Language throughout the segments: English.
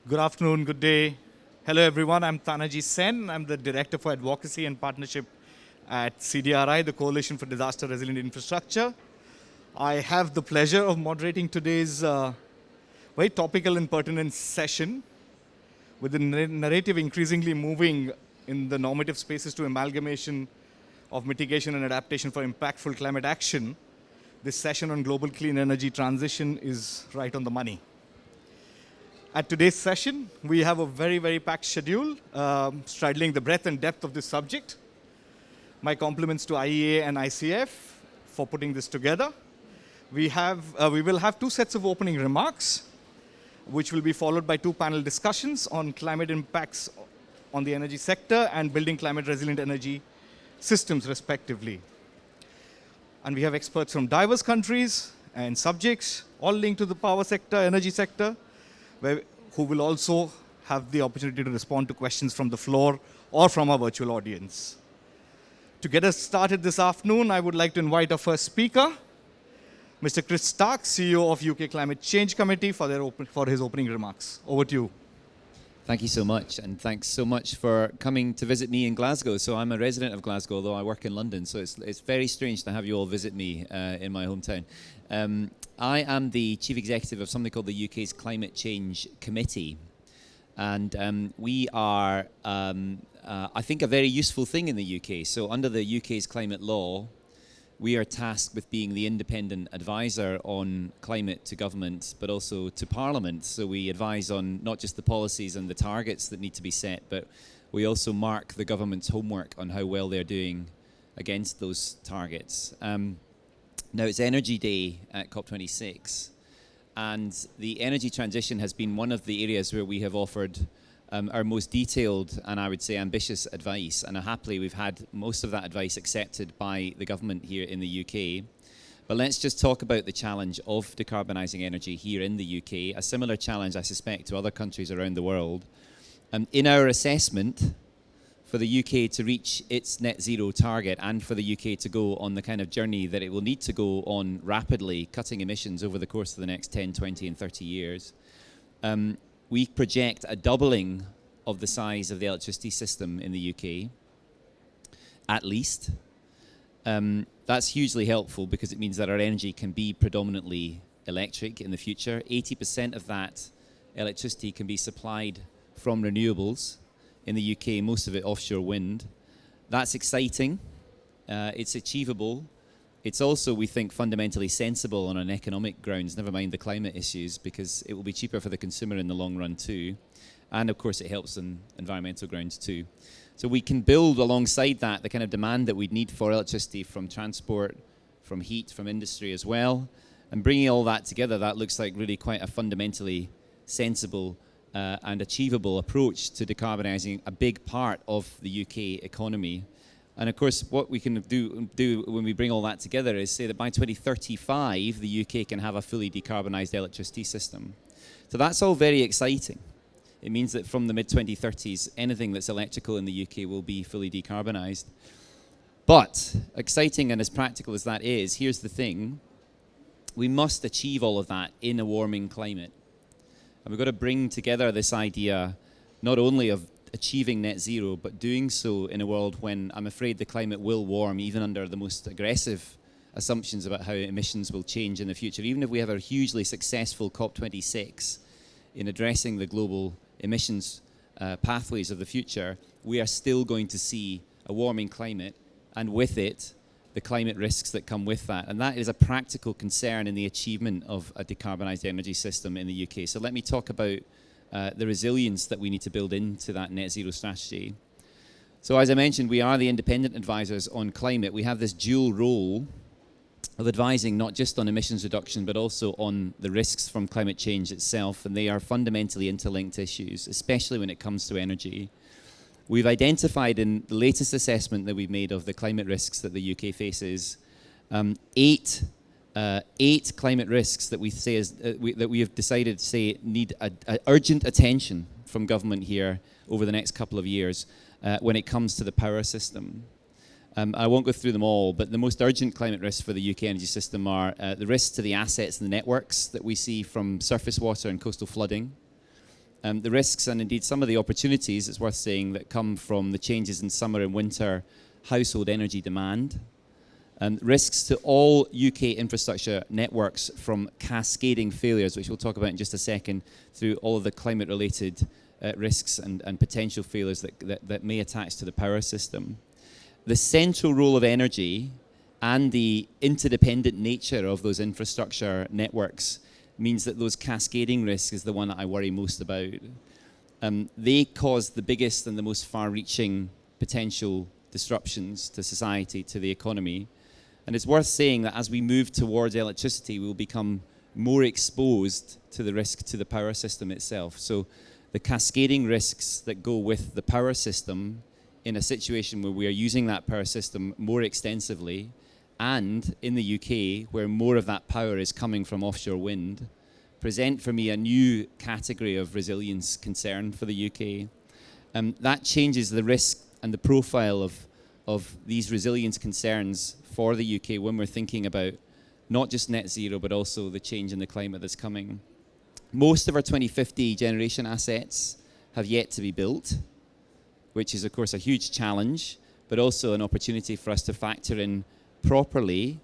Good afternoon, good day. Hello everyone, I'm Tanaji Sen. I'm the Director for Advocacy and Partnership at CDRI, the Coalition for Disaster Resilient Infrastructure. I have the pleasure of moderating today's very topical and pertinent session with the narrative increasingly moving in the normative spaces to amalgamation of mitigation and adaptation for impactful climate action. This session on global clean energy transition is right on the money. At today's session, we have a very, very packed schedule, straddling the breadth and depth of this subject. My compliments to IEA and ICF for putting this together. We will have two sets of opening remarks, which will be followed by two panel discussions on climate impacts on the energy sector and building climate resilient energy systems, respectively. And we have experts from diverse countries and subjects, all linked to the power sector, energy sector, who will also have the opportunity to respond to questions from the floor or from our virtual audience. To get us started this afternoon, I would like to invite our first speaker, Mr. Chris Stark, CEO of UK Climate Change Committee, for his opening remarks. Over to you. Thank you so much, and thanks so much for coming to visit me in Glasgow. So I'm a resident of Glasgow, although I work in London, so it's very strange to have you all visit me in my hometown. I am the Chief Executive of something called the UK's Climate Change Committee, and we are, I think, a very useful thing in the UK. So under the UK's climate law, we are tasked with being the independent advisor on climate to government, but also to Parliament. So we advise on not just the policies and the targets that need to be set, but we also mark the government's homework on how well they're doing against those targets. Now it's Energy Day at COP26, and the energy transition has been one of the areas where we have offered our most detailed and I would say ambitious advice, and happily we've had most of that advice accepted by the government here in the UK. But let's just talk about the challenge of decarbonising energy here in the UK, a similar challenge I suspect to other countries around the world. In our assessment, for the UK to reach its net zero target and for the UK to go on the kind of journey that it will need to go on rapidly, cutting emissions over the course of the next 10, 20 and 30 years, we project a doubling of the size of the electricity system in the UK, at least. That's hugely helpful because it means that our energy can be predominantly electric in the future. 80% of that electricity can be supplied from renewables in the UK, most of it offshore wind. That's exciting. It's achievable. It's also, we think, fundamentally sensible on an economic grounds, never mind the climate issues, because it will be cheaper for the consumer in the long run too. And of course, it helps on environmental grounds too. So we can build alongside that the kind of demand that we'd need for electricity from transport, from heat, from industry as well. And bringing all that together, that looks like really quite a fundamentally sensible and achievable approach to decarbonising a big part of the UK economy. And of course, what we can do when we bring all that together is say that by 2035, the UK can have a fully decarbonised electricity system. So that's all very exciting. It means that from the mid-2030s, anything that's electrical in the UK will be fully decarbonised. But exciting and as practical as that is, here's the thing. We must achieve all of that in a warming climate. And we've got to bring together this idea not only of achieving net zero, but doing so in a world when I'm afraid the climate will warm, even under the most aggressive assumptions about how emissions will change in the future. Even if we have a hugely successful COP26 in addressing the global emissions pathways of the future, we are still going to see a warming climate, and with it, the climate risks that come with that. And that is a practical concern in the achievement of a decarbonised energy system in the UK. So let me talk about the resilience that we need to build into that net zero strategy. So as I mentioned, we are the independent advisors on climate. We have this dual role of advising not just on emissions reduction, but also on the risks from climate change itself. And they are fundamentally interlinked issues, especially when it comes to energy. We've identified in the latest assessment that we've made of the climate risks that the UK faces, eight climate risks that we say that we have decided to say need urgent attention from government here over the next couple of years when it comes to the power system. I won't go through them all, but the most urgent climate risks for the UK energy system are the risks to the assets and the networks that we see from surface water and coastal flooding, The risks and indeed some of the opportunities, it's worth saying, that come from the changes in summer and winter household energy demand. Risks to all UK infrastructure networks from cascading failures, which we'll talk about in just a second, through all of the climate-related risks and potential failures that may attach to the power system. The central role of energy and the interdependent nature of those infrastructure networks means that those cascading risks is the one that I worry most about. They cause the biggest and the most far-reaching potential disruptions to society, to the economy. And it's worth saying that as we move towards electricity, we will become more exposed to the risk to the power system itself. So the cascading risks that go with the power system in a situation where we are using that power system more extensively, and in the UK, where more of that power is coming from offshore wind, present for me a new category of resilience concern for the UK. That changes the risk and the profile of these resilience concerns for the UK when we're thinking about not just net zero, but also the change in the climate that's coming. Most of our 2050 generation assets have yet to be built, which is, of course, a huge challenge, but also an opportunity for us to factor in properly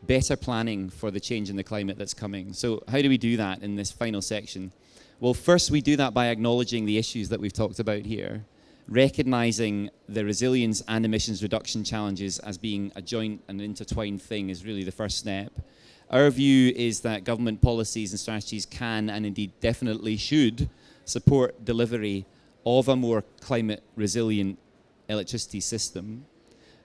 better planning for the change in the climate that's coming. So how do we do that in this final section? Well, first we do that by acknowledging the issues that we've talked about here, recognizing the resilience and emissions reduction challenges as being a joint and intertwined thing is really the first step. Our view is that government policies and strategies can, and indeed definitely should, support delivery of a more climate resilient electricity system.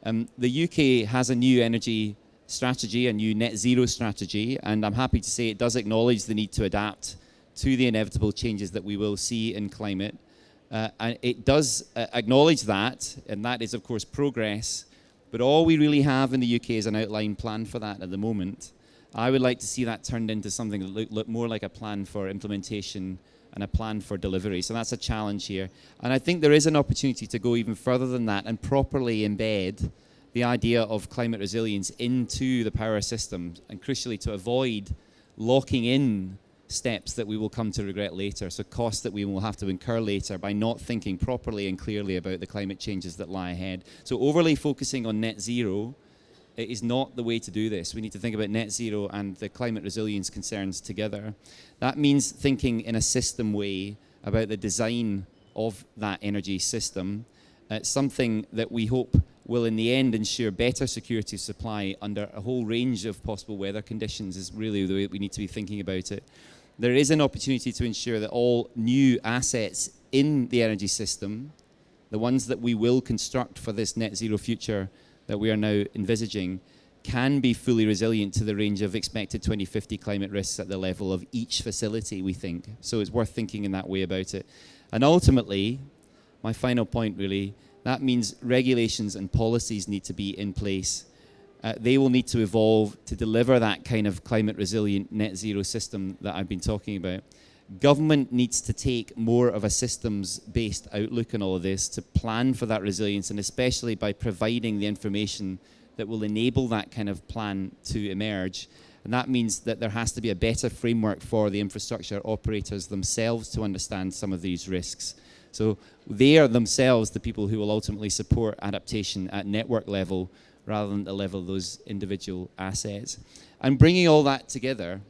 The UK has a new energy strategy, a new net zero strategy, and I'm happy to say it does acknowledge the need to adapt to the inevitable changes that we will see in climate. And it does acknowledge that, and that is, of course, progress. But all we really have in the UK is an outline plan for that at the moment. I would like to see that turned into something that look more like a plan for implementation and a plan for delivery. So that's a challenge here. And I think there is an opportunity to go even further than that and properly embed the idea of climate resilience into the power system, and crucially to avoid locking in steps that we will come to regret later, so costs that we will have to incur later by not thinking properly and clearly about the climate changes that lie ahead. So overly focusing on net zero is not the way to do this. We need to think about net zero and the climate resilience concerns together. That means thinking in a system way about the design of that energy system, something that we hope will in the end ensure better security of supply under a whole range of possible weather conditions is really the way we need to be thinking about it. There is an opportunity to ensure that all new assets in the energy system, the ones that we will construct for this net zero future that we are now envisaging, can be fully resilient to the range of expected 2050 climate risks at the level of each facility, we think. So it's worth thinking in that way about it. And ultimately, my final point really, that means regulations and policies need to be in place. They will need to evolve to deliver that kind of climate resilient net zero system that I've been talking about. Government needs to take more of a systems-based outlook on all of this to plan for that resilience, and especially by providing the information that will enable that kind of plan to emerge. And that means that there has to be a better framework for the infrastructure operators themselves to understand some of these risks. So they are themselves the people who will ultimately support adaptation at network level rather than the level of those individual assets. And bringing all that together,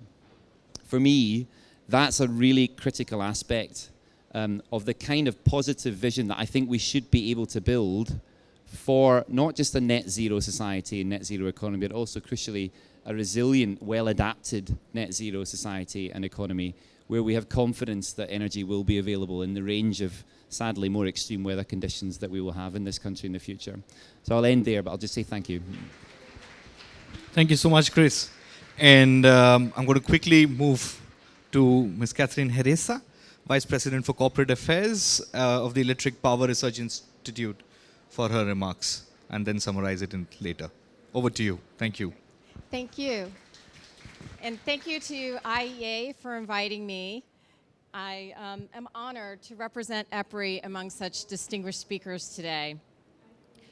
for me, that's a really critical aspect of the kind of positive vision that I think we should be able to build for not just a net zero society and net zero economy, but also crucially a resilient, well-adapted net zero society and economy where we have confidence that energy will be available in the range of, sadly, more extreme weather conditions that we will have in this country in the future. So I'll end there, but I'll just say thank you. Thank you so much, Chris. And I'm going to quickly move to Ms. Catherine Heresa, Vice President for Corporate Affairs of the Electric Power Research Institute, for her remarks, and then summarize it later. Over to you. Thank you. Thank you. And thank you to IEA for inviting me. I am honored to represent EPRI among such distinguished speakers today.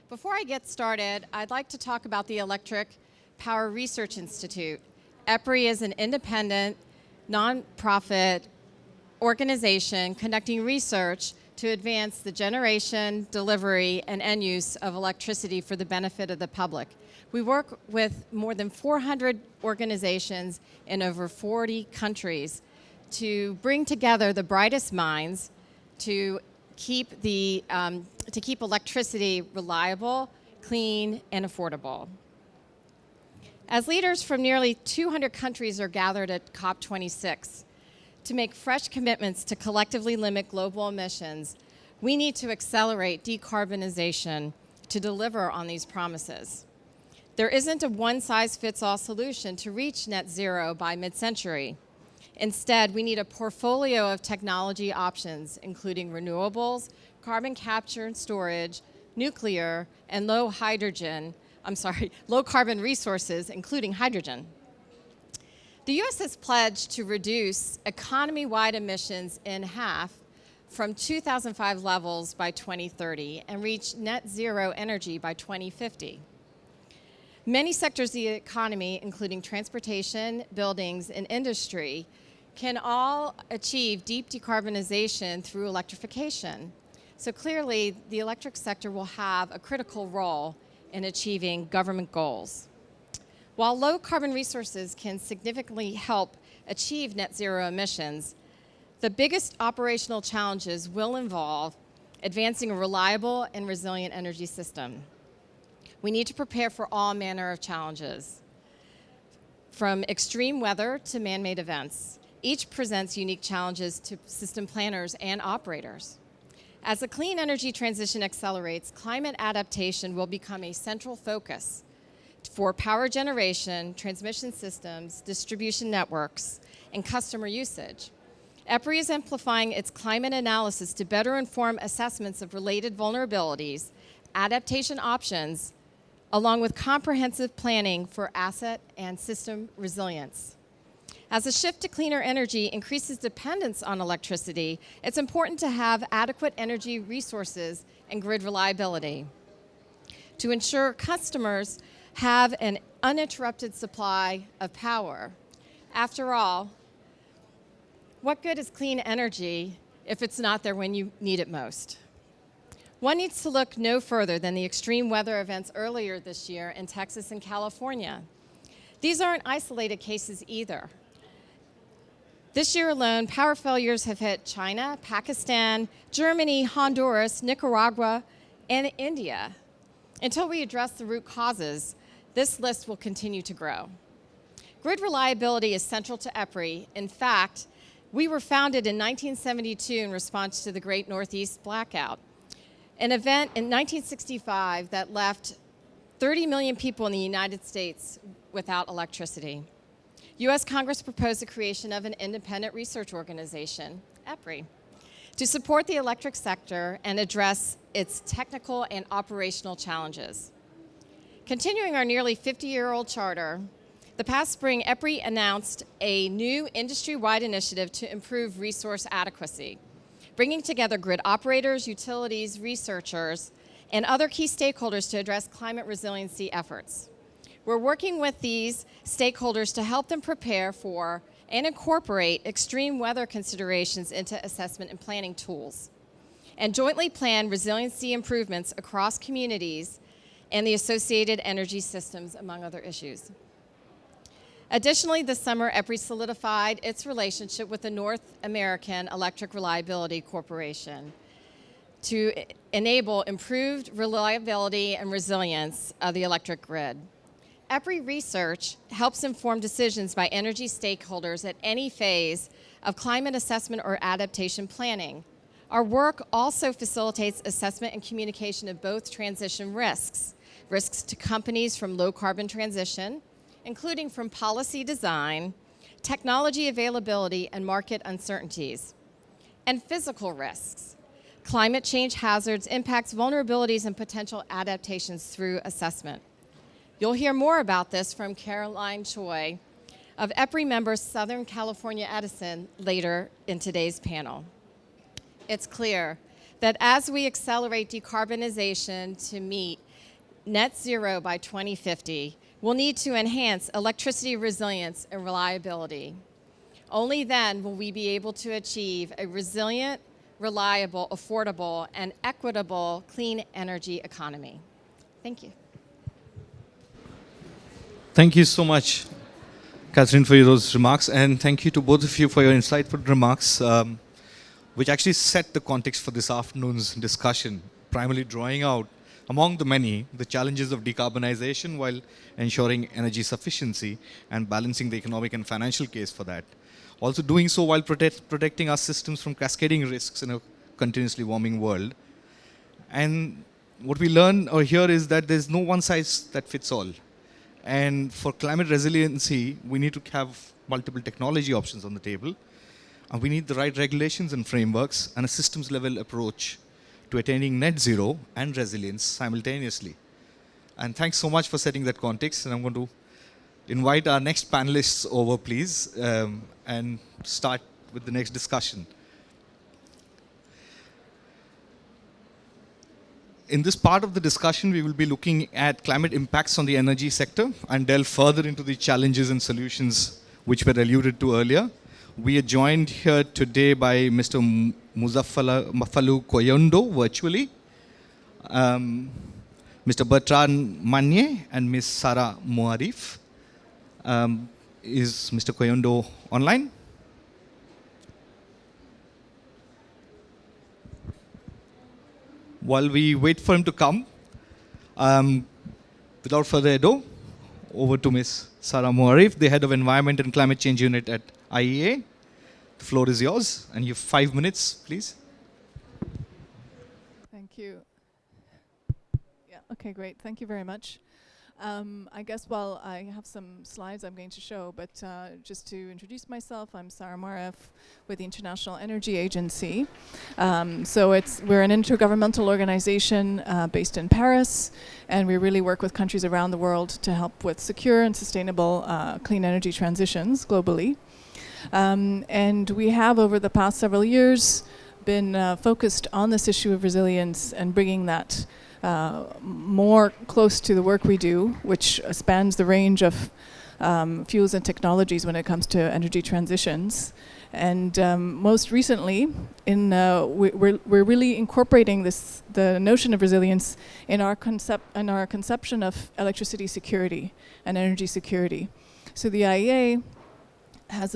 Before I get started, I'd like to talk about the Electric Power Research Institute. EPRI is an independent, nonprofit organization conducting research to advance the generation, delivery, and end use of electricity for the benefit of the public. We work with more than 400 organizations in over 40 countries to bring together the brightest minds to keep electricity reliable, clean, and affordable. As leaders from nearly 200 countries are gathered at COP26 to make fresh commitments to collectively limit global emissions, we need to accelerate decarbonization to deliver on these promises. There isn't a one-size-fits-all solution to reach net zero by mid-century. Instead, we need a portfolio of technology options, including renewables, carbon capture and storage, nuclear, and low carbon resources, including hydrogen. The U.S. has pledged to reduce economy-wide emissions in half from 2005 levels by 2030 and reach net zero energy by 2050. Many sectors of the economy, including transportation, buildings, and industry, can all achieve deep decarbonization through electrification. So clearly, the electric sector will have a critical role in achieving government goals. While low carbon resources can significantly help achieve net zero emissions, the biggest operational challenges will involve advancing a reliable and resilient energy system. We need to prepare for all manner of challenges, from extreme weather to man-made events. Each presents unique challenges to system planners and operators. As the clean energy transition accelerates, climate adaptation will become a central focus for power generation, transmission systems, distribution networks, and customer usage. EPRI is amplifying its climate analysis to better inform assessments of related vulnerabilities, adaptation options, along with comprehensive planning for asset and system resilience. As the shift to cleaner energy increases dependence on electricity, it's important to have adequate energy resources and grid reliability to ensure customers have an uninterrupted supply of power. After all, what good is clean energy if it's not there when you need it most? One needs to look no further than the extreme weather events earlier this year in Texas and California. These aren't isolated cases either. This year alone, power failures have hit China, Pakistan, Germany, Honduras, Nicaragua, and India. Until we address the root causes, this list will continue to grow. Grid reliability is central to EPRI. In fact, we were founded in 1972 in response to the Great Northeast Blackout, an event in 1965 that left 30 million people in the United States without electricity. U.S. Congress proposed the creation of an independent research organization, EPRI, to support the electric sector and address its technical and operational challenges. Continuing our nearly 50-year-old charter, the past spring, EPRI announced a new industry-wide initiative to improve resource adequacy, bringing together grid operators, utilities, researchers, and other key stakeholders to address climate resiliency efforts. We're working with these stakeholders to help them prepare for and incorporate extreme weather considerations into assessment and planning tools, and jointly plan resiliency improvements across communities and the associated energy systems, among other issues. Additionally, this summer, EPRI solidified its relationship with the North American Electric Reliability Corporation to enable improved reliability and resilience of the electric grid. EPRI research helps inform decisions by energy stakeholders at any phase of climate assessment or adaptation planning. Our work also facilitates assessment and communication of both transition risks to companies from low carbon transition, including from policy design, technology availability, and market uncertainties, and physical risks, climate change hazards, impacts, vulnerabilities, and potential adaptations through assessment. You'll hear more about this from Caroline Choi of EPRI member Southern California Edison later in today's panel. It's clear that as we accelerate decarbonization to meet net zero by 2050, we'll need to enhance electricity resilience and reliability. Only then will we be able to achieve a resilient, reliable, affordable, and equitable clean energy economy. Thank you. Thank you so much, Catherine, for those remarks, and thank you to both of you for your insightful remarks, which actually set the context for this afternoon's discussion, primarily drawing out, among the many, the challenges of decarbonization while ensuring energy sufficiency and balancing the economic and financial case for that. Also doing so while protecting our systems from cascading risks in a continuously warming world. And what we learn or hear is that there's no one size that fits all. And for climate resiliency, we need to have multiple technology options on the table. And we need the right regulations and frameworks and a systems level approach to attaining net zero and resilience simultaneously. And thanks so much for setting that context. And I'm going to invite our next panelists over, please, and start with the next discussion. In this part of the discussion, we will be looking at climate impacts on the energy sector and delve further into the challenges and solutions which were alluded to earlier. We are joined here today by Mr. Muzaffalu Koyondo virtually, Mr. Bertrand Manier, and Ms. Sarah Moarif. Is Mr. Koyondo online? While we wait for him to come, without further ado, over to Ms. Sarah Moarif, the Head of Environment and Climate Change Unit at IEA. The floor is yours, and you have 5 minutes, please. Thank you. Yeah, okay, great. Thank you very much. I guess while I have some slides I'm going to show, but just to introduce myself, I'm Sarah Moarif with the International Energy Agency. So we're an intergovernmental organization based in Paris, and we really work with countries around the world to help with secure and sustainable clean energy transitions globally. And we have, over the past several years, been focused on this issue of resilience and bringing that more close to the work we do, which spans the range of fuels and technologies when it comes to energy transitions. And most recently, we're really incorporating the notion of resilience in our conception of electricity security and energy security. So the IEA has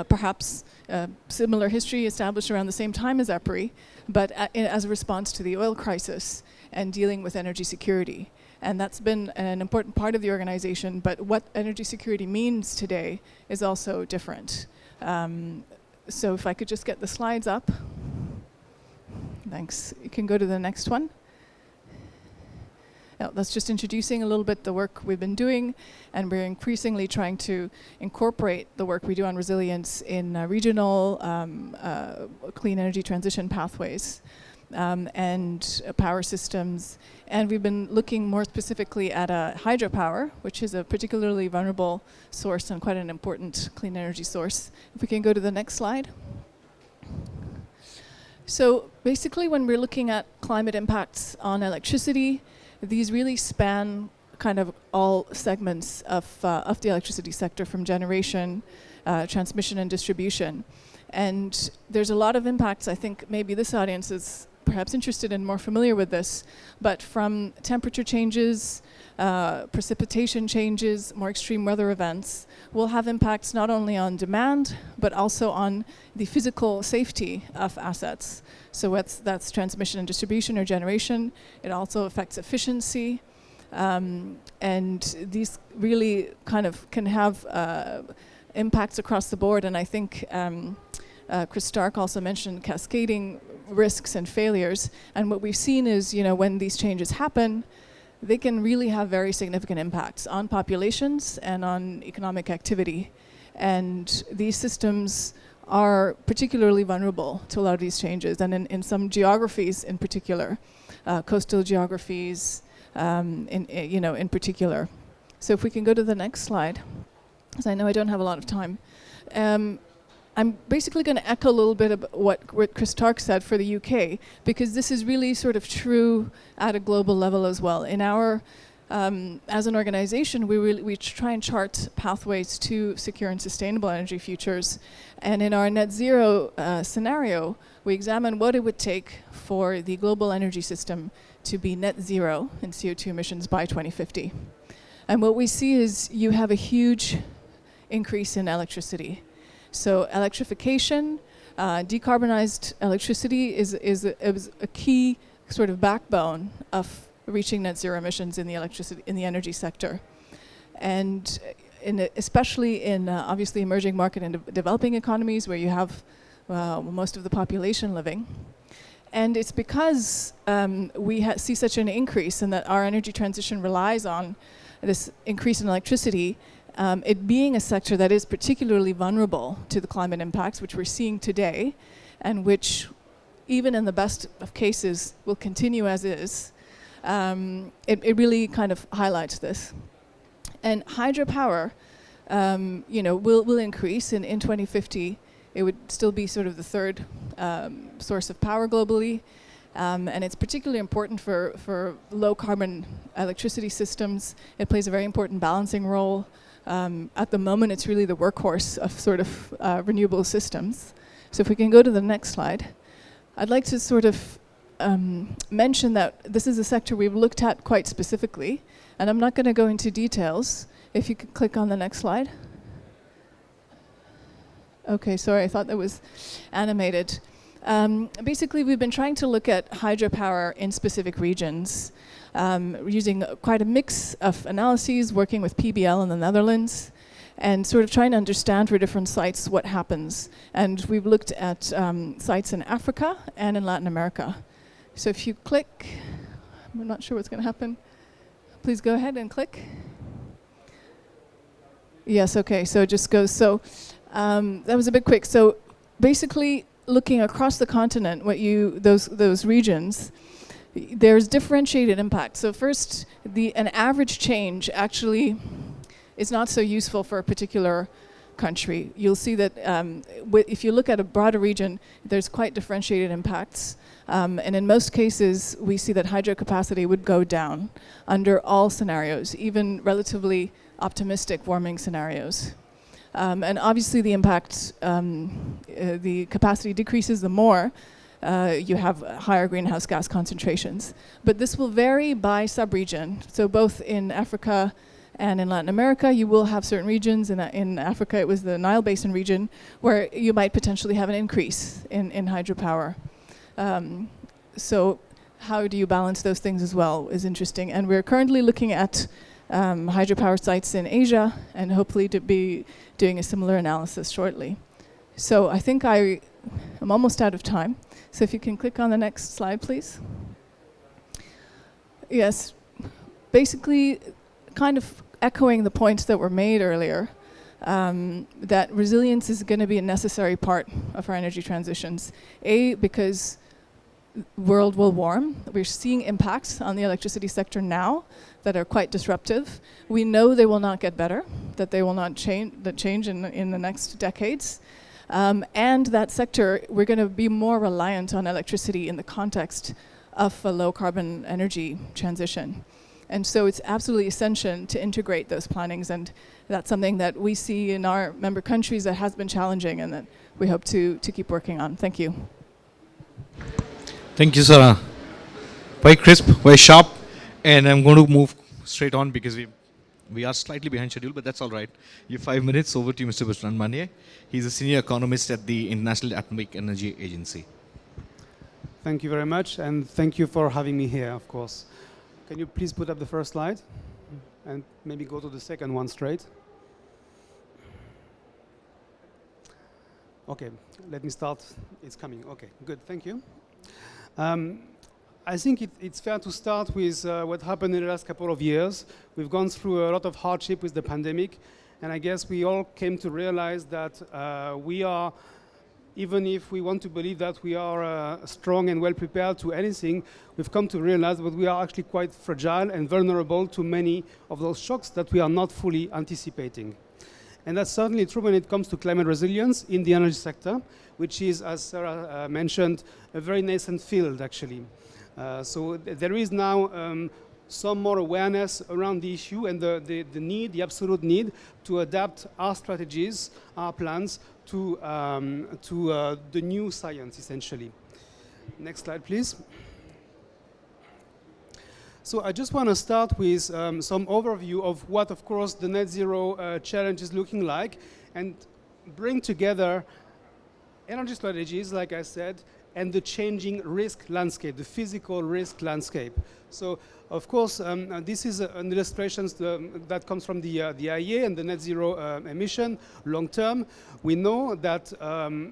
perhaps a similar history established around the same time as EPRI, but as a response to the oil crisis and dealing with energy security. And that's been an important part of the organization, but what energy security means today is also different. So if I could just get the slides up. Thanks. You can go to the next one. That's just introducing a little bit the work we've been doing, and we're increasingly trying to incorporate the work we do on resilience in regional clean energy transition pathways and power systems. And we've been looking more specifically at hydropower, which is a particularly vulnerable source and quite an important clean energy source. If we can go to the next slide. So basically, when we're looking at climate impacts on electricity, these really span kind of all segments of the electricity sector, from generation, transmission, and distribution. And there's a lot of impacts. I think maybe this audience is perhaps interested and more familiar with this, but from temperature changes, precipitation changes, more extreme weather events, will have impacts not only on demand, but also on the physical safety of assets. So that's transmission and distribution or generation. It also affects efficiency. And these really kind of can have impacts across the board. And I think Chris Stark also mentioned cascading risks and failures. And what we've seen is, when these changes happen, they can really have very significant impacts on populations and on economic activity. And these systems are particularly vulnerable to a lot of these changes, and in some geographies in particular, coastal geographies in particular. So if we can go to the next slide, because I know I don't have a lot of time. I'm basically going to echo a little bit of what Chris Stark said for the UK, because this is really sort of true at a global level as well. In our As an organization, we try and chart pathways to secure and sustainable energy futures. And in our net zero scenario, we examine what it would take for the global energy system to be net zero in CO2 emissions by 2050. And what we see is you have a huge increase in electricity. So electrification, decarbonized electricity is a key sort of backbone of reaching net zero emissions in the energy sector, and especially in obviously emerging market and developing economies where you have most of the population living. And it's because we see such an increase and that our energy transition relies on this increase in electricity, it being a sector that is particularly vulnerable to the climate impacts, which we're seeing today, and which, even in the best of cases, will continue as is. It really kind of highlights this. And hydropower, will increase. In 2050, it would still be sort of the third source of power globally. And it's particularly important for low carbon electricity systems. It plays a very important balancing role. At the moment, it's really the workhorse of sort of renewable systems. So if we can go to the next slide, I'd like to sort of mention that this is a sector we've looked at quite specifically, and I'm not going to go into details. If you could click on the next slide. Okay, sorry, I thought that was animated. Basically, we've been trying to look at hydropower in specific regions, using quite a mix of analyses, working with PBL in the Netherlands, and sort of trying to understand for different sites what happens. And we've looked at sites in Africa and in Latin America. So if you click, I'm not sure what's going to happen. Please go ahead and click. Yes, okay, so it just goes. So that was a bit quick. So basically, looking across the continent, those regions, there's differentiated impact. So first, an average change actually is not so useful for a particular country. You'll see that if you look at a broader region, there's quite differentiated impacts. And in most cases, we see that hydro capacity would go down under all scenarios, even relatively optimistic warming scenarios. And obviously the impact, the capacity decreases the more you have higher greenhouse gas concentrations. But this will vary by sub-region. So both in Africa and in Latin America, you will have certain regions. In Africa, it was the Nile Basin region, where you might potentially have an increase in hydropower. So how do you balance those things as well is interesting. And we're currently looking at hydropower sites in Asia, and hopefully to be doing a similar analysis shortly. So I think I'm almost out of time. So if you can click on the next slide, please. Yes, basically kind of echoing the points that were made earlier, that resilience is going to be a necessary part of our energy transitions. Because world will warm. We're seeing impacts on the electricity sector now that are quite disruptive. We know they will not get better, that they will not change in the next decades. And that sector, we're going to be more reliant on electricity in the context of a low carbon energy transition. And so it's absolutely essential to integrate those plannings, and that's something that we see in our member countries that has been challenging and that we hope to keep working on. Thank you. Thank you, Sarah. Very crisp, very sharp, and I'm going to move straight on because we are slightly behind schedule, but that's all right. You have 5 minutes. Over to you, Mr. Bertrand Manier. He's a senior economist at the International Atomic Energy Agency. Thank you very much, and thank you for having me here, of course. Can you please put up the first slide? And maybe go to the second one straight. Okay, let me start. It's coming. Okay, good, thank you. I think it's fair to start with what happened in the last couple of years. We've gone through a lot of hardship with the pandemic, and I guess we all came to realize that we are, even if we want to believe that we are strong and well prepared to anything, we've come to realize that we are actually quite fragile and vulnerable to many of those shocks that we are not fully anticipating. And that's certainly true when it comes to climate resilience in the energy sector, which is, as Sarah mentioned, a very nascent field, actually. So there is now some more awareness around the issue and the absolute need to adapt our strategies, our plans to the new science, essentially. Next slide, please. So I just want to start with some overview of what, of course, the net zero challenge is looking like, and bring together energy strategies, like I said, and the changing risk landscape, the physical risk landscape. So, of course, this is an illustration that comes from the IEA and the net zero emission long term. We know that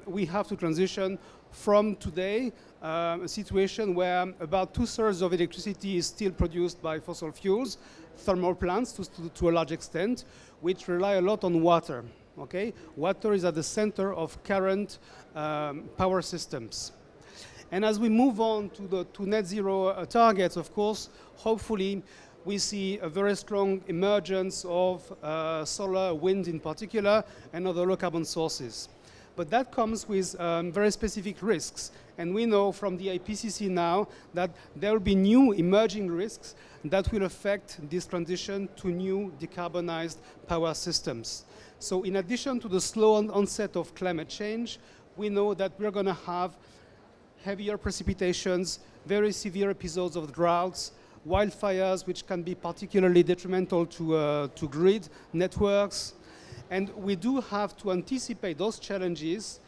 we have to transition from today a situation where about 2/3 of electricity is still produced by fossil fuels, thermal plants to a large extent, which rely a lot on water. Okay, water is at the center of current power systems. And as we move on to net zero targets, of course, hopefully we see a very strong emergence of solar, wind in particular, and other low carbon sources. But that comes with very specific risks. And we know from the IPCC now that there will be new emerging risks that will affect this transition to new decarbonized power systems. So in addition to the slow onset of climate change, we know that we're going to have heavier precipitations, very severe episodes of droughts, wildfires, which can be particularly detrimental to grid networks. And we do have to anticipate those challenges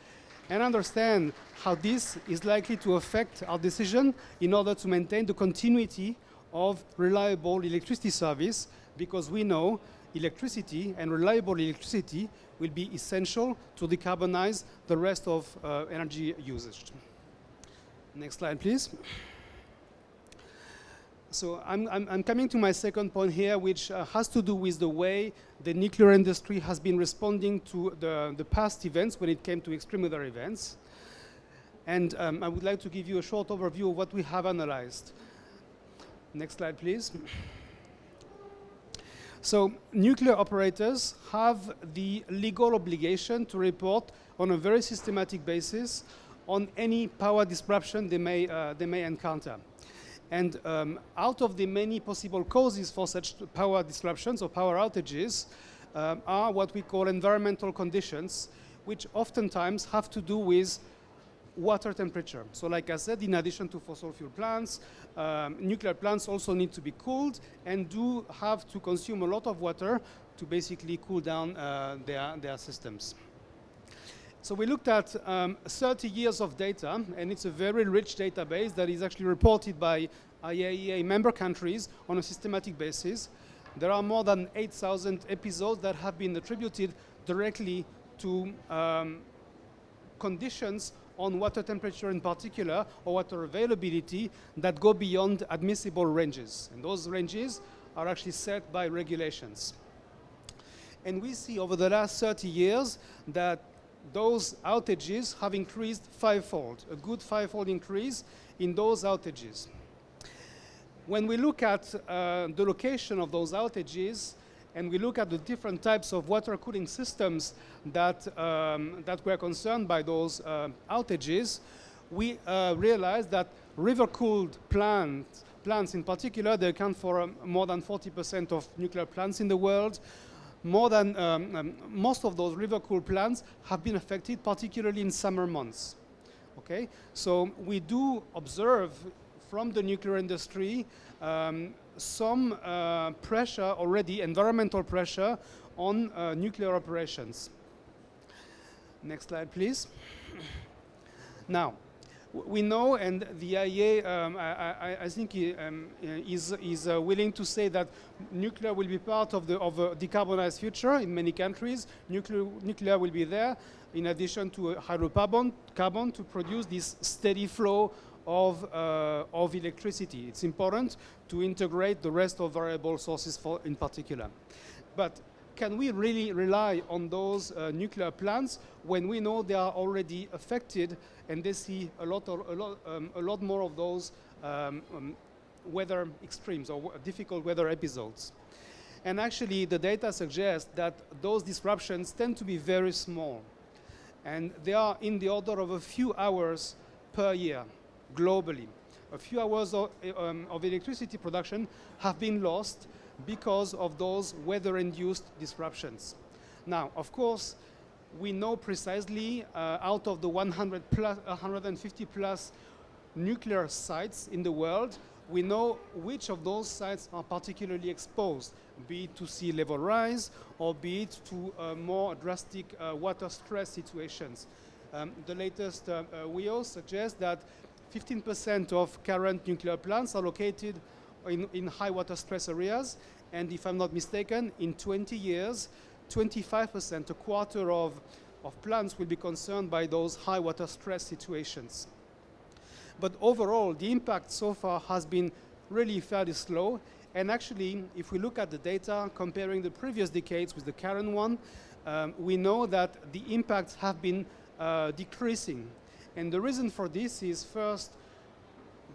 and understand how this is likely to affect our decision in order to maintain the continuity of reliable electricity service, because we know electricity and reliable electricity will be essential to decarbonize the rest of energy usage. Next slide, please. So I'm coming to my second point here, which has to do with the way the nuclear industry has been responding to the past events when it came to extreme weather events. And I would like to give you a short overview of what we have analyzed. Next slide, please. So nuclear operators have the legal obligation to report on a very systematic basis on any power disruption they may encounter. And out of the many possible causes for such power disruptions or power outages are what we call environmental conditions, which oftentimes have to do with water temperature. So like I said, in addition to fossil fuel plants, nuclear plants also need to be cooled and do have to consume a lot of water to basically cool down their systems. So we looked at 30 years of data, and it's a very rich database that is actually reported by IAEA member countries on a systematic basis. There are more than 8,000 episodes that have been attributed directly to conditions on water temperature in particular, or water availability, that go beyond admissible ranges. And those ranges are actually set by regulations. And we see over the last 30 years that those outages have increased fivefold, a good fivefold increase in those outages. When we look at the location of those outages, and we look at the different types of water cooling systems that were concerned by those outages, we realize that river-cooled plants in particular, they account for more than 40% of nuclear plants in the world. More than most of those river-cooled plants have been affected, particularly in summer months. Okay, so we do observe from the nuclear industry some pressure already, environmental pressure on nuclear operations. Next slide, please. Now, we know, and the IEA, I think, is willing to say that nuclear will be part of a decarbonized future in many countries. Nuclear will be there, in addition to hydrocarbon to produce this steady flow of electricity. It's important to integrate the rest of variable sources in particular. But can we really rely on those nuclear plants when we know they are already affected and they see a lot more of those weather extremes or difficult weather episodes? And actually, the data suggests that those disruptions tend to be very small. And they are in the order of a few hours per year, globally. a few hours of electricity production have been lost because of those weather-induced disruptions. Now, of course, we know precisely out of the 150 plus nuclear sites in the world, we know which of those sites are particularly exposed, be it to sea level rise or be it to more drastic water stress situations. The latest WEO suggests that 15% of current nuclear plants are located in high water stress areas, and if I'm not mistaken, in 20 years, 25%, a quarter of plants will be concerned by those high water stress situations. But overall, the impact so far has been really fairly slow. And actually, if we look at the data comparing the previous decades with the current one, we know that the impacts have been decreasing. And the reason for this is, first,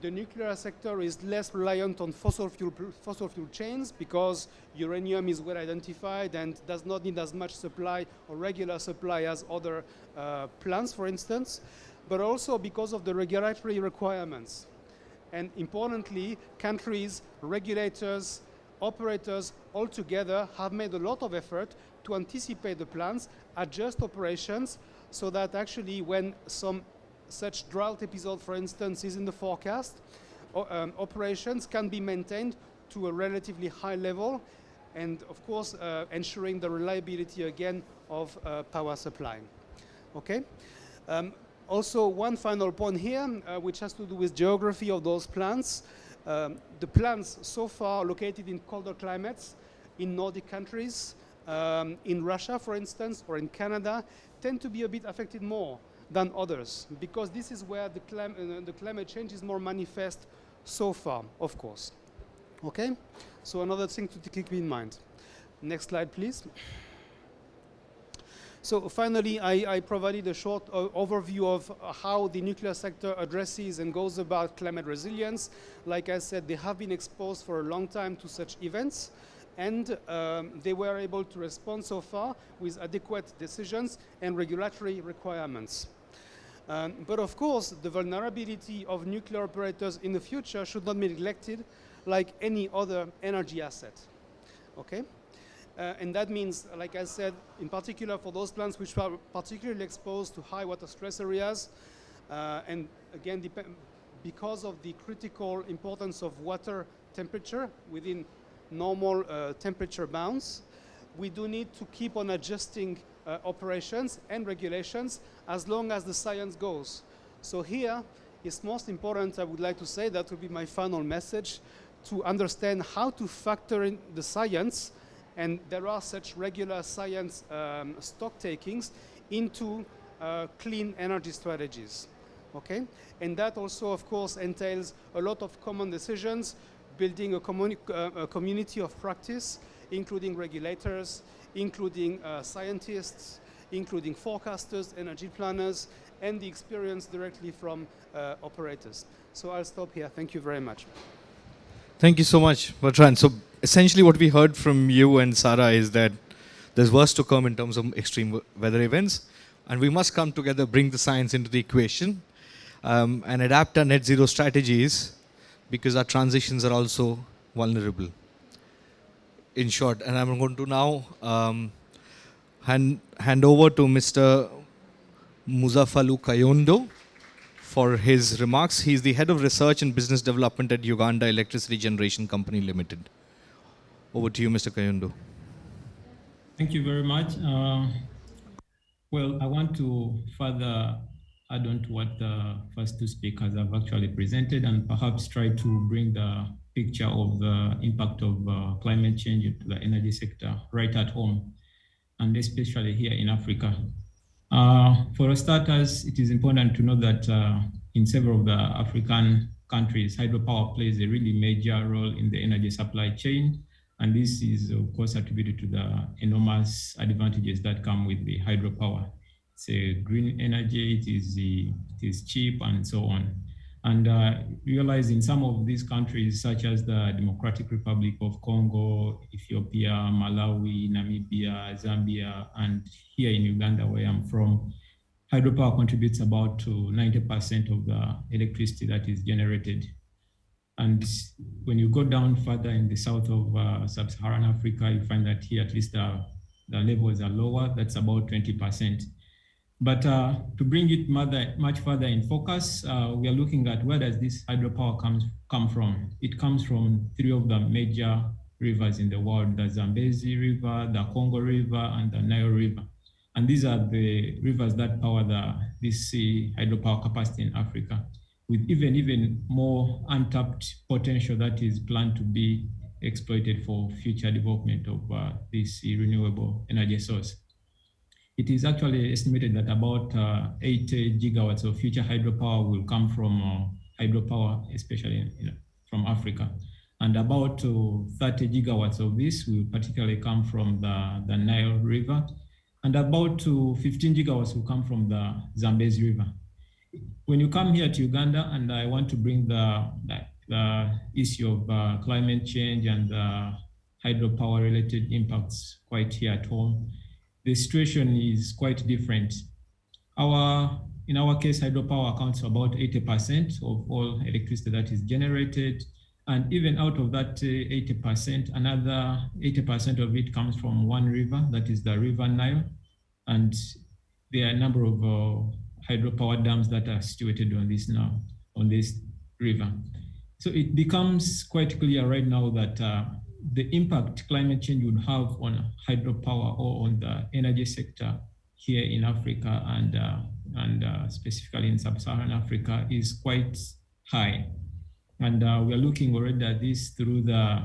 the nuclear sector is less reliant on fossil fuel chains because uranium is well identified and does not need as much supply or regular supply as other plants, for instance, but also because of the regulatory requirements. And importantly, countries, regulators, operators all together have made a lot of effort to anticipate the plans, adjust operations, so that actually when some such drought episode, for instance, is in the forecast, operations can be maintained to a relatively high level, and of course ensuring the reliability again of power supply. Okay. Also, one final point here, which has to do with geography of those plants. The plants so far located in colder climates, in Nordic countries, in Russia, for instance, or in Canada, tend to be a bit affected more than others, because this is where the climate change is more manifest so far, of course. Okay? So another thing to keep in mind. Next slide, please. So finally, I provided a short overview of how the nuclear sector addresses and goes about climate resilience. Like I said, they have been exposed for a long time to such events, and they were able to respond so far with adequate decisions and regulatory requirements. But of course, the vulnerability of nuclear operators in the future should not be neglected like any other energy asset. Okay? And that means, like I said, in particular for those plants which are particularly exposed to high water stress areas, and again, because of the critical importance of water temperature within normal temperature bounds, we do need to keep on adjusting operations and regulations as long as the science goes. So here, it's most important, I would like to say, that will be my final message, to understand how to factor in the science, and there are such regular science stock takings into clean energy strategies. Okay? And that also, of course, entails a lot of common decisions, building a community of practice, including regulators, including scientists, including forecasters, energy planners, and the experience directly from operators. So I'll stop here. Thank you very much. Thank you so much, Bertrand. So essentially what we heard from you and Sarah is that there's worse to come in terms of extreme weather events, and we must come together, bring the science into the equation, and adapt our net zero strategies, because our transitions are also vulnerable. In short, and I'm going to now hand over to Mr. Muzaffalu Kayondo for his remarks. He's the Head of Research and Business Development at Uganda Electricity Generation Company Limited. Over to you, Mr. Kayondo. Thank you very much. Well, I want to further add on to what the first two speakers have actually presented, and perhaps try to bring the picture of the impact of climate change into the energy sector right at home, and especially here in Africa. For starters, it is important to know that in several of the African countries, hydropower plays a really major role in the energy supply chain. And this is, of course, attributed to the enormous advantages that come with the hydropower. It's a green energy, it is cheap, and so on. And realize in some of these countries, such as the Democratic Republic of Congo, Ethiopia, Malawi, Namibia, Zambia, and here in Uganda, where I'm from, hydropower contributes about to 90% of the electricity that is generated And when you go down further in the south of sub-Saharan Africa, you find that here at least the levels are lower. That's about 20%. But to bring it much further in focus, we are looking at where does this hydropower come from? It comes from three of the major rivers in the world, the Zambezi River, the Congo River, and the Nile River. And these are the rivers that power this hydropower capacity in Africa, with even more untapped potential that is planned to be exploited for future development of this renewable energy source. It is actually estimated that about 80 gigawatts of future hydropower will come from hydropower, especially from Africa. And about 30 gigawatts of this will particularly come from the Nile River. And about 15 gigawatts will come from the Zambezi River. When you come here to Uganda, and I want to bring the issue of climate change and hydropower related impacts quite here at home, the situation is quite different. In our case, hydropower accounts for about 80% of all electricity that is generated. And even out of that 80%, another 80% of it comes from one river, that is the River Nile. And there are a number of hydropower dams that are situated on this river. So it becomes quite clear right now that the impact climate change would have on hydropower or on the energy sector here in Africa and specifically in sub-Saharan Africa is quite high. And we are looking already at this through the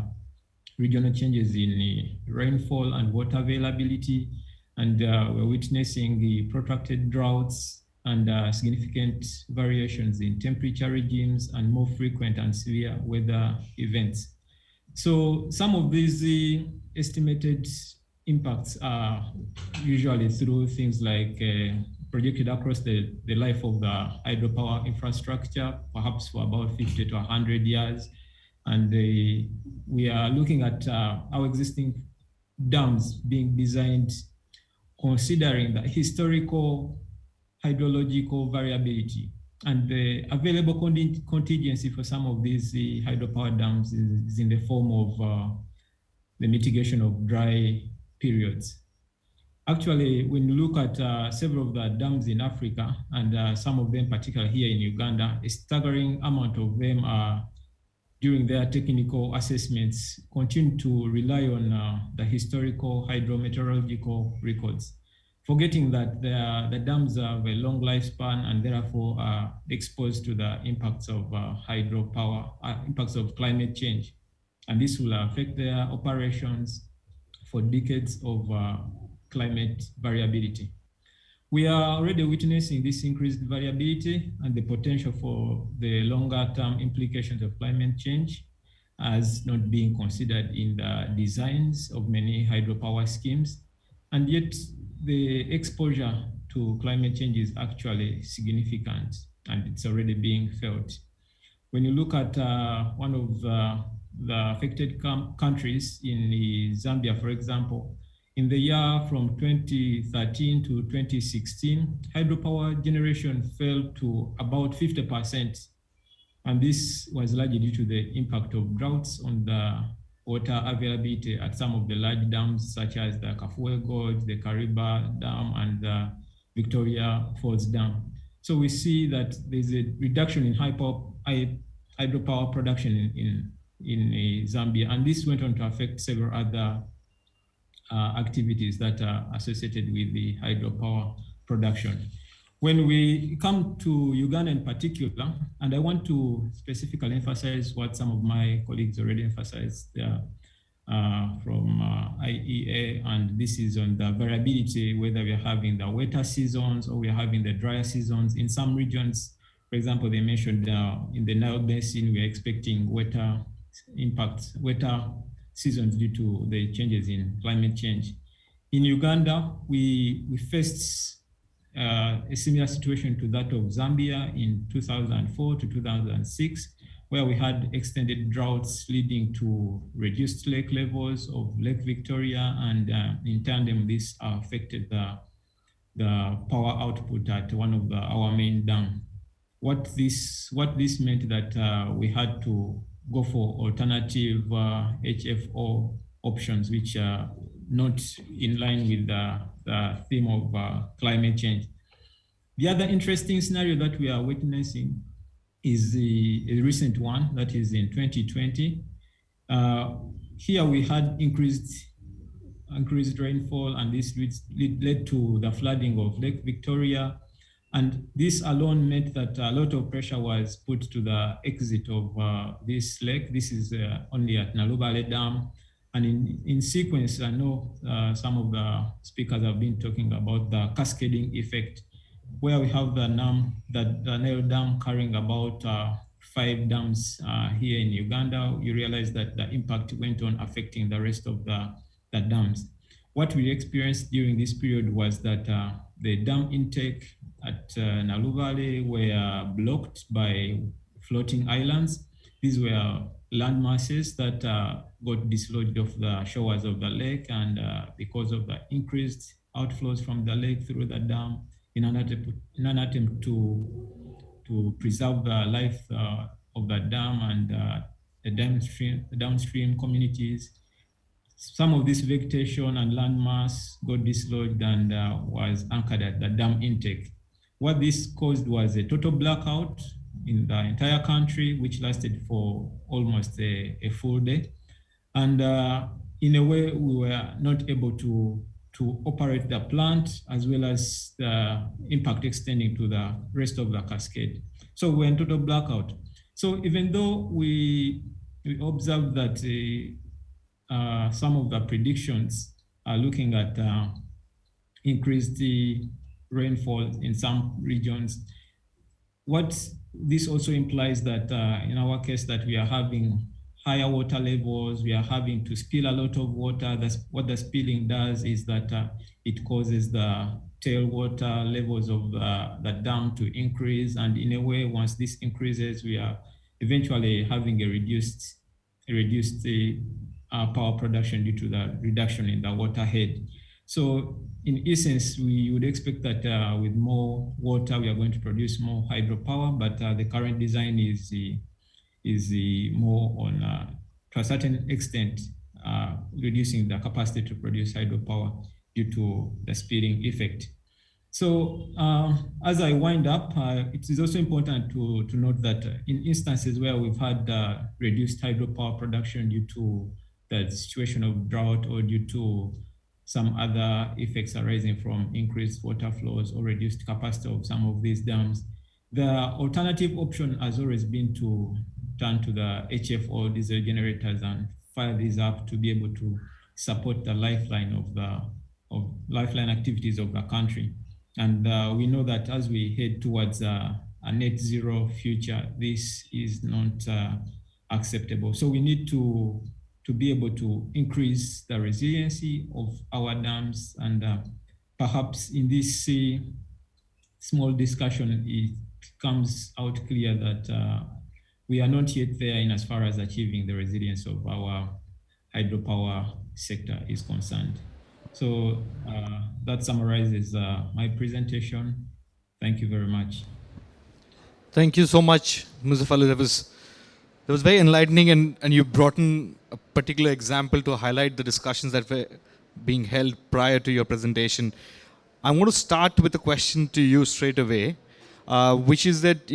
regional changes in rainfall and water availability. And we're witnessing the protracted droughts and significant variations in temperature regimes and more frequent and severe weather events. So some of these estimated impacts are usually through things like projected across the life of the hydropower infrastructure, perhaps for about 50 to 100 years. And we are looking at our existing dams being designed considering the historical hydrological variability. And the available contingency for some of these hydropower dams is in the form of the mitigation of dry periods. Actually, when you look at several of the dams in Africa, and some of them particularly here in Uganda, a staggering amount of them are, during their technical assessments, continue to rely on the historical hydrometeorological records, forgetting that the dams have a long lifespan and therefore are exposed to the impacts of hydropower, impacts of climate change. And this will affect their operations for decades of climate variability. We are already witnessing this increased variability and the potential for the longer term implications of climate change as not being considered in the designs of many hydropower schemes. And yet the exposure to climate change is actually significant and it's already being felt. When you look at one of the affected countries in Zambia, for example, in the year from 2013 to 2016, hydropower generation fell to about 50%. And this was largely due to the impact of droughts on the water availability at some of the large dams, such as the Kafue Gorge, the Kariba Dam, and the Victoria Falls Dam. So we see that there's a reduction in hydropower production in Zambia, and this went on to affect several other activities that are associated with the hydropower production. When we come to Uganda in particular, and I want to specifically emphasize what some of my colleagues already emphasized there from IEA, and this is on the variability, whether we are having the wetter seasons or we are having the drier seasons. In some regions, for example, they mentioned in the Nile Basin, we are expecting wetter impacts, wetter seasons due to the changes in climate change. In Uganda, we faced a similar situation to that of Zambia in 2004 to 2006, where we had extended droughts leading to reduced lake levels of Lake Victoria, and in tandem, this affected the power output at one of our main dams. What this meant that we had to go for alternative HFO options, which are not in line with the theme of climate change. The other interesting scenario that we are witnessing is a recent one, that is in 2020. Here we had increased rainfall, and this led to the flooding of Lake Victoria. And this alone meant that a lot of pressure was put to the exit of this lake. This is only at Nalubale Dam. And in sequence, I know some of the speakers have been talking about the cascading effect, where we have the Nile Dam carrying about 5 dams here in Uganda. You realize that the impact went on affecting the rest of the dams. What we experienced during this period was that the dam intake at Naluvale were blocked by floating islands. These were land masses that got dislodged off the shores of the lake, and because of the increased outflows from the lake through the dam, in an attempt to preserve the life of the dam and the downstream communities, some of this vegetation and land mass got dislodged and was anchored at the dam intake. What this caused was a total blackout in the entire country, which lasted for almost a full day. And in a way, we were not able to operate the plant, as well as the impact extending to the rest of the cascade. So we're in total blackout. So even though we observed that some of the predictions are looking at increased rainfall in some regions, what this also implies that in our case that we are having higher water levels, we are having to spill a lot of water. That's what the spilling does, is that it causes the tailwater levels of the dam to increase. And in a way, once this increases, we are eventually having a reduced power production due to the reduction in the water head. So in essence, we would expect that with more water, we are going to produce more hydropower, but the current design is more on, to a certain extent, reducing the capacity to produce hydropower due to the spilling effect. So as I wind up, it is also important to note that in instances where we've had reduced hydropower production due to the situation of drought or due to some other effects arising from increased water flows or reduced capacity of some of these dams, the alternative option has always been to turn to the HFO diesel generators and fire these up to be able to support the lifeline of lifeline activities of the country. And we know that as we head towards a net zero future, this is not acceptable. So we need to be able to increase the resiliency of our dams. And perhaps in this small discussion, it comes out clear that we are not yet there in as far as achieving the resilience of our hydropower sector is concerned. So that summarizes my presentation. Thank you very much. Thank you so much, Muzaffar. That was very enlightening, and you brought in a particular example to highlight the discussions that were being held prior to your presentation. I want to start with a question to you straight away, which is that,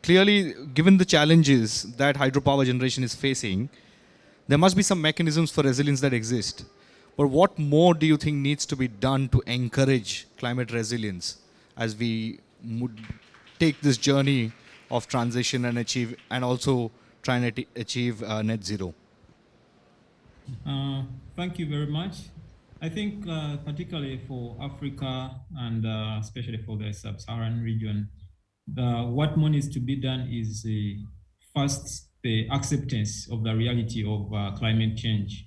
clearly, given the challenges that hydropower generation is facing, there must be some mechanisms for resilience that exist. But what more do you think needs to be done to encourage climate resilience as we take this journey of transition and also trying to achieve net zero? Thank you very much. I think particularly for Africa and especially for the sub-Saharan region, what more needs to be done is first the acceptance of the reality of climate change.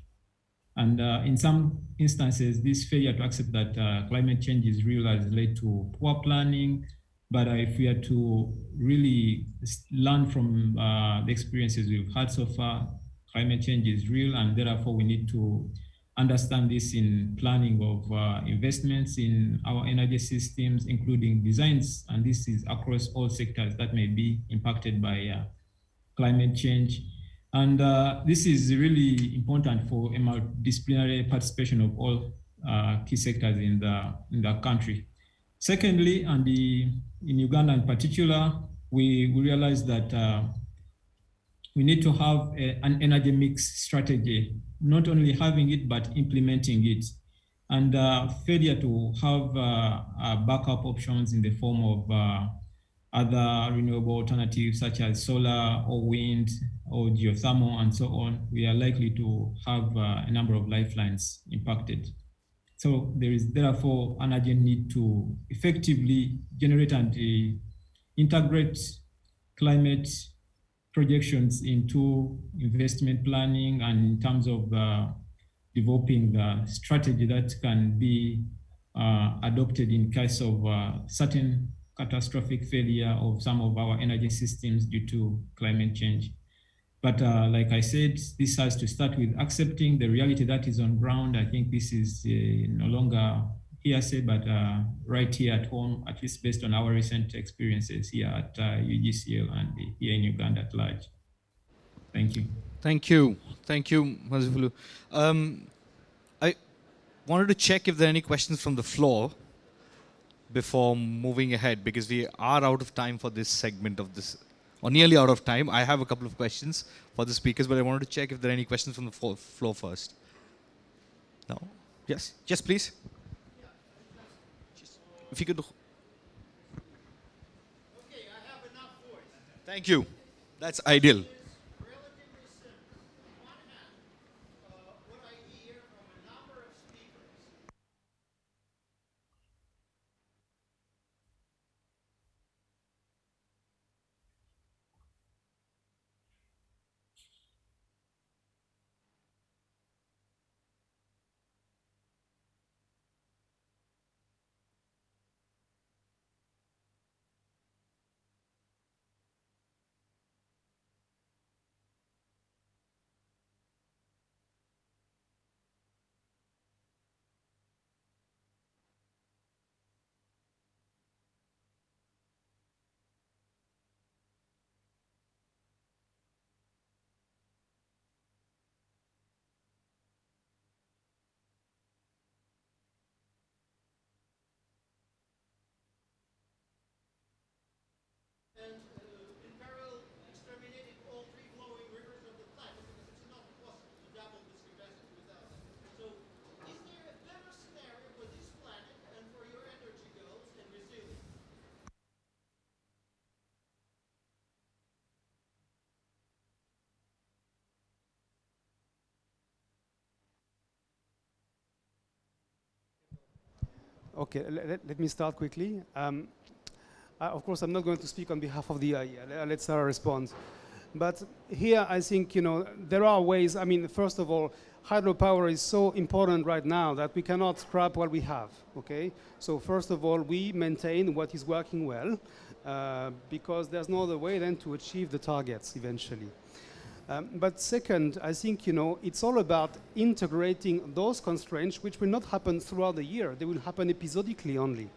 And in some instances, this failure to accept that climate change is real has led to poor planning. But if we are to really learn from the experiences we've had so far, climate change is real, and therefore we need to understand this in planning of investments in our energy systems, including designs. And this is across all sectors that may be impacted by climate change. And this is really important for a multidisciplinary participation of all key sectors in the country. Secondly, and in Uganda in particular, we realized that we need to have an energy mix strategy, not only having it, but implementing it. And failure to have backup options in the form of other renewable alternatives such as solar or wind or geothermal and so on, we are likely to have a number of lifelines impacted. So there is therefore an urgent need to effectively generate and integrate climate projections into investment planning and in terms of developing the strategy that can be adopted in case of certain catastrophic failure of some of our energy systems due to climate change. But like I said, this has to start with accepting the reality that is on ground. I think this is no longer hearsay, but right here at home, at least based on our recent experiences here at UGCL and here in Uganda at large. Thank you. Thank you. Thank you, Mazifulu. I wanted to check if there are any questions from the floor before moving ahead, because we are out of time for this segment of this, or nearly out of time. I have a couple of questions for the speakers, but I wanted to check if there are any questions from the floor first. No? Yes? Yes, please. If you could. Okay, I have enough voice. Thank you. That's ideal. Okay, let me start quickly. Of course, I'm not going to speak on behalf of the IEA. Let Sarah respond. But here, I think, there are ways. I mean, first of all, hydropower is so important right now that we cannot scrap what we have, okay? So first of all, we maintain what is working well, because there's no other way then to achieve the targets eventually. But second, I think, it's all about integrating those constraints which will not happen throughout the year. They will happen episodically only.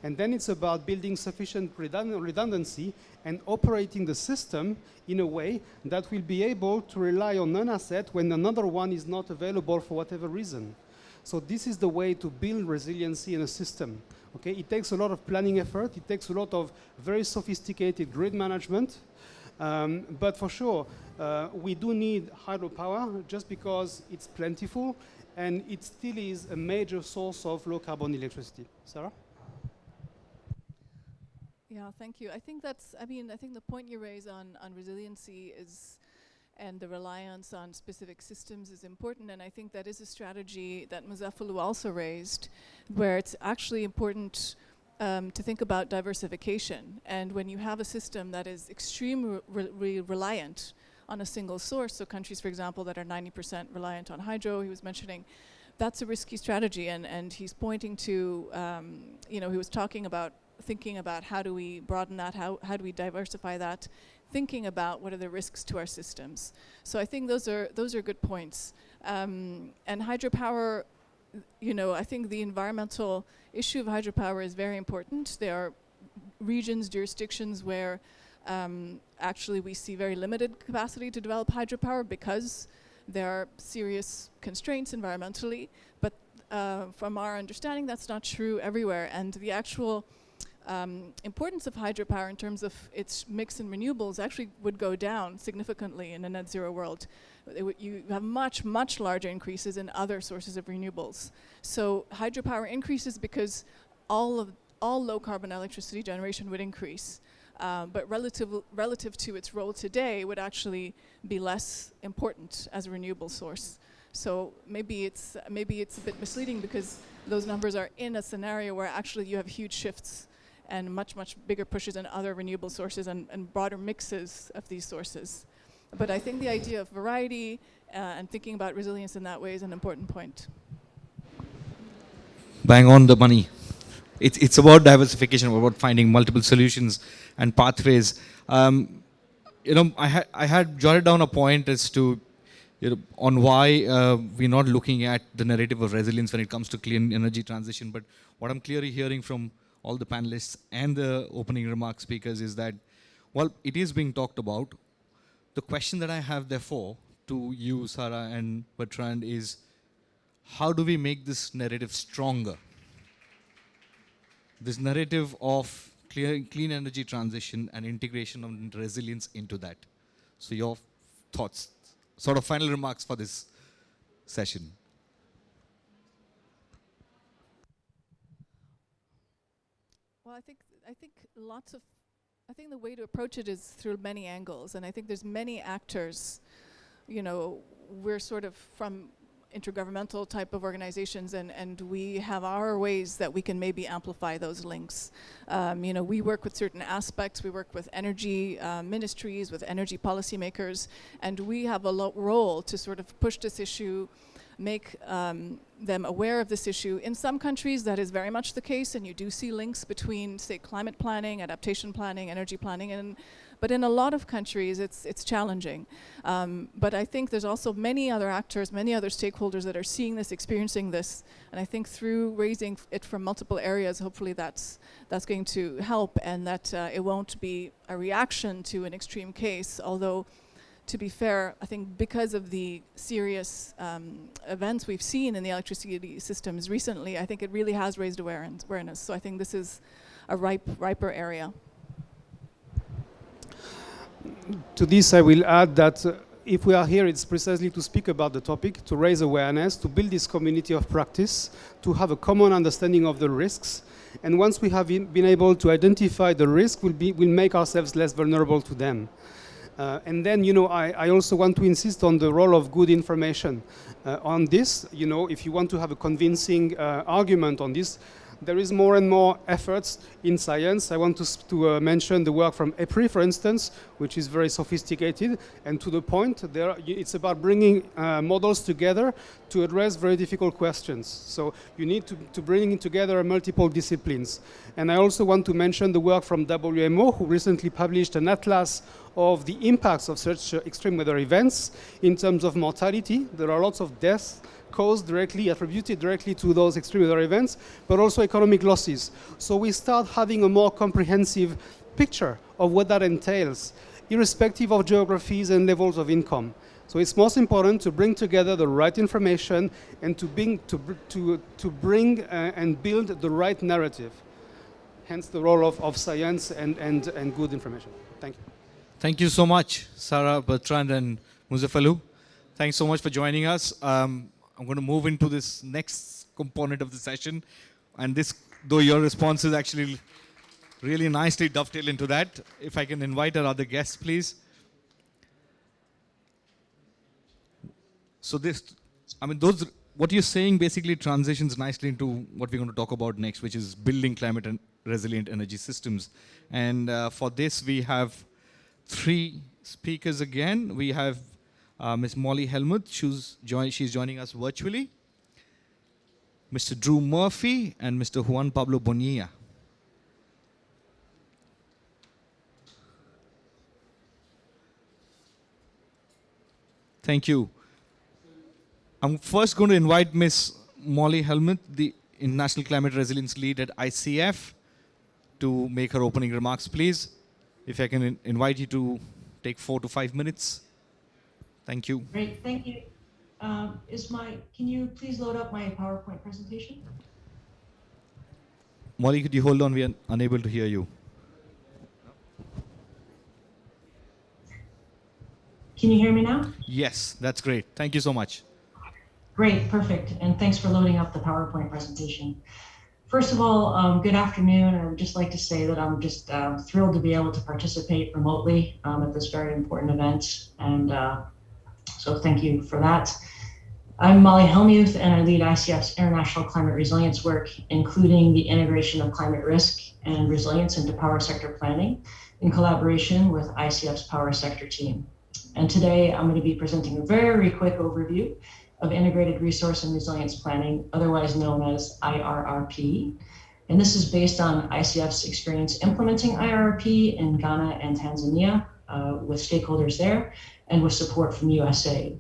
And then it's about building sufficient redundancy and operating the system in a way that will be able to rely on an asset when another one is not available for whatever reason. So this is the way to build resiliency in a system. Okay? It takes a lot of planning effort. It takes a lot of very sophisticated grid management. But for sure, we do need hydropower just because it's plentiful and it still is a major source of low carbon electricity. Sarah? Yeah, thank you. I think the point you raise on resiliency is, and the reliance on specific systems is important, and I think that is a strategy that Mazifulu also raised, where it's actually important to think about diversification. And when you have a system that is extremely reliant on a single source, so countries, for example, that are 90% reliant on hydro, he was mentioning, that's a risky strategy, and he's pointing to, he was talking about thinking about how do we broaden that, how do we diversify that, thinking about what are the risks to our systems. So I think those are good points. And hydropower, I think the environmental issue of hydropower is very important. There are regions, jurisdictions where Actually, we see very limited capacity to develop hydropower because there are serious constraints environmentally. But from our understanding, that's not true everywhere. And the actual importance of hydropower in terms of its mix in renewables actually would go down significantly in a net zero world. You have much, much larger increases in other sources of renewables. So hydropower increases because all low carbon electricity generation would increase. But relative to its role today would actually be less important as a renewable source. So maybe it's a bit misleading because those numbers are in a scenario where actually you have huge shifts and much, much bigger pushes in other renewable sources and broader mixes of these sources. But I think the idea of variety and thinking about resilience in that way is an important point. Bang on the money. It's about diversification, about finding multiple solutions and pathways. I had jotted down a point as to on why we're not looking at the narrative of resilience when it comes to clean energy transition. But what I'm clearly hearing from all the panelists and the opening remark speakers is that, well, it is being talked about. The question that I have, therefore, to you, Sarah and Bertrand, is how do we make this narrative stronger? This narrative of clean energy transition and integration of resilience into that. So your thoughts, sort of final remarks for this session. Well, I think the way to approach it is through many angles, and I think there's many actors. We're sort of from intergovernmental type of organizations, and we have our ways that we can maybe amplify those links. We work with certain aspects. We work with energy ministries, with energy policymakers, and we have a role to sort of push this issue, make them aware of this issue. In some countries, that is very much the case, and you do see links between, say, climate planning, adaptation planning, energy planning, but in a lot of countries, it's challenging. But I think there's also many other actors, many other stakeholders that are seeing this, experiencing this, and I think through raising it from multiple areas, hopefully that's going to help, and that it won't be a reaction to an extreme case, although to be fair, I think because of the serious events we've seen in the electricity systems recently, I think it really has raised awareness. So I think this is a riper area. To this, I will add that if we are here, it's precisely to speak about the topic, to raise awareness, to build this community of practice, to have a common understanding of the risks. And once we have been able to identify the risk, we'll make ourselves less vulnerable to them. And then, I also want to insist on the role of good information on this. If you want to have a convincing argument on this, there is more and more efforts in science. I want to mention the work from EPRI, for instance, which is very sophisticated and to the point. It's about bringing models together to address very difficult questions. So you need to bring together multiple disciplines. And I also want to mention the work from WMO, who recently published an atlas of the impacts of such extreme weather events in terms of mortality. There are lots of deaths attributed directly to those extreme weather events, but also economic losses. So we start having a more comprehensive picture of what that entails, irrespective of geographies and levels of income. So it's most important to bring together the right information and to bring and build the right narrative. Hence the role of science and good information. Thank you. Thank you so much, Sarah, Bertrand, and Muzaffarlu. Thanks so much for joining us. I'm going to move into this next component of the session. And this, though your responses actually really nicely dovetail into that, if I can invite our other guests, please. So what you're saying basically transitions nicely into what we're going to talk about next, which is building climate and resilient energy systems. And for this, we have 3 speakers again. We have Ms. Molly Hellmuth, she's joining us virtually. Mr. Drew Murphy and Mr. Juan Pablo Bonilla. Thank you. I'm first going to invite Ms. Molly Hellmuth, the International Climate Resilience Lead at ICF, to make her opening remarks, please. If I can invite you to take 4 to 5 minutes. Thank you. Great, thank you. Can you please load up my PowerPoint presentation? Molly, could you hold on? We are unable to hear you. Can you hear me now? Yes, that's great. Thank you so much. Great, perfect. And thanks for loading up the PowerPoint presentation. First of all, good afternoon. I would just like to say that I'm just thrilled to be able to participate remotely at this very important event. And so thank you for that. I'm Molly Hellmuth, and I lead ICF's international climate resilience work, including the integration of climate risk and resilience into power sector planning in collaboration with ICF's power sector team. And today I'm going to be presenting a very quick overview of integrated resource and resilience planning, otherwise known as IRRP. And this is based on ICF's experience implementing IRRP in Ghana and Tanzania with stakeholders there and with support from USAID.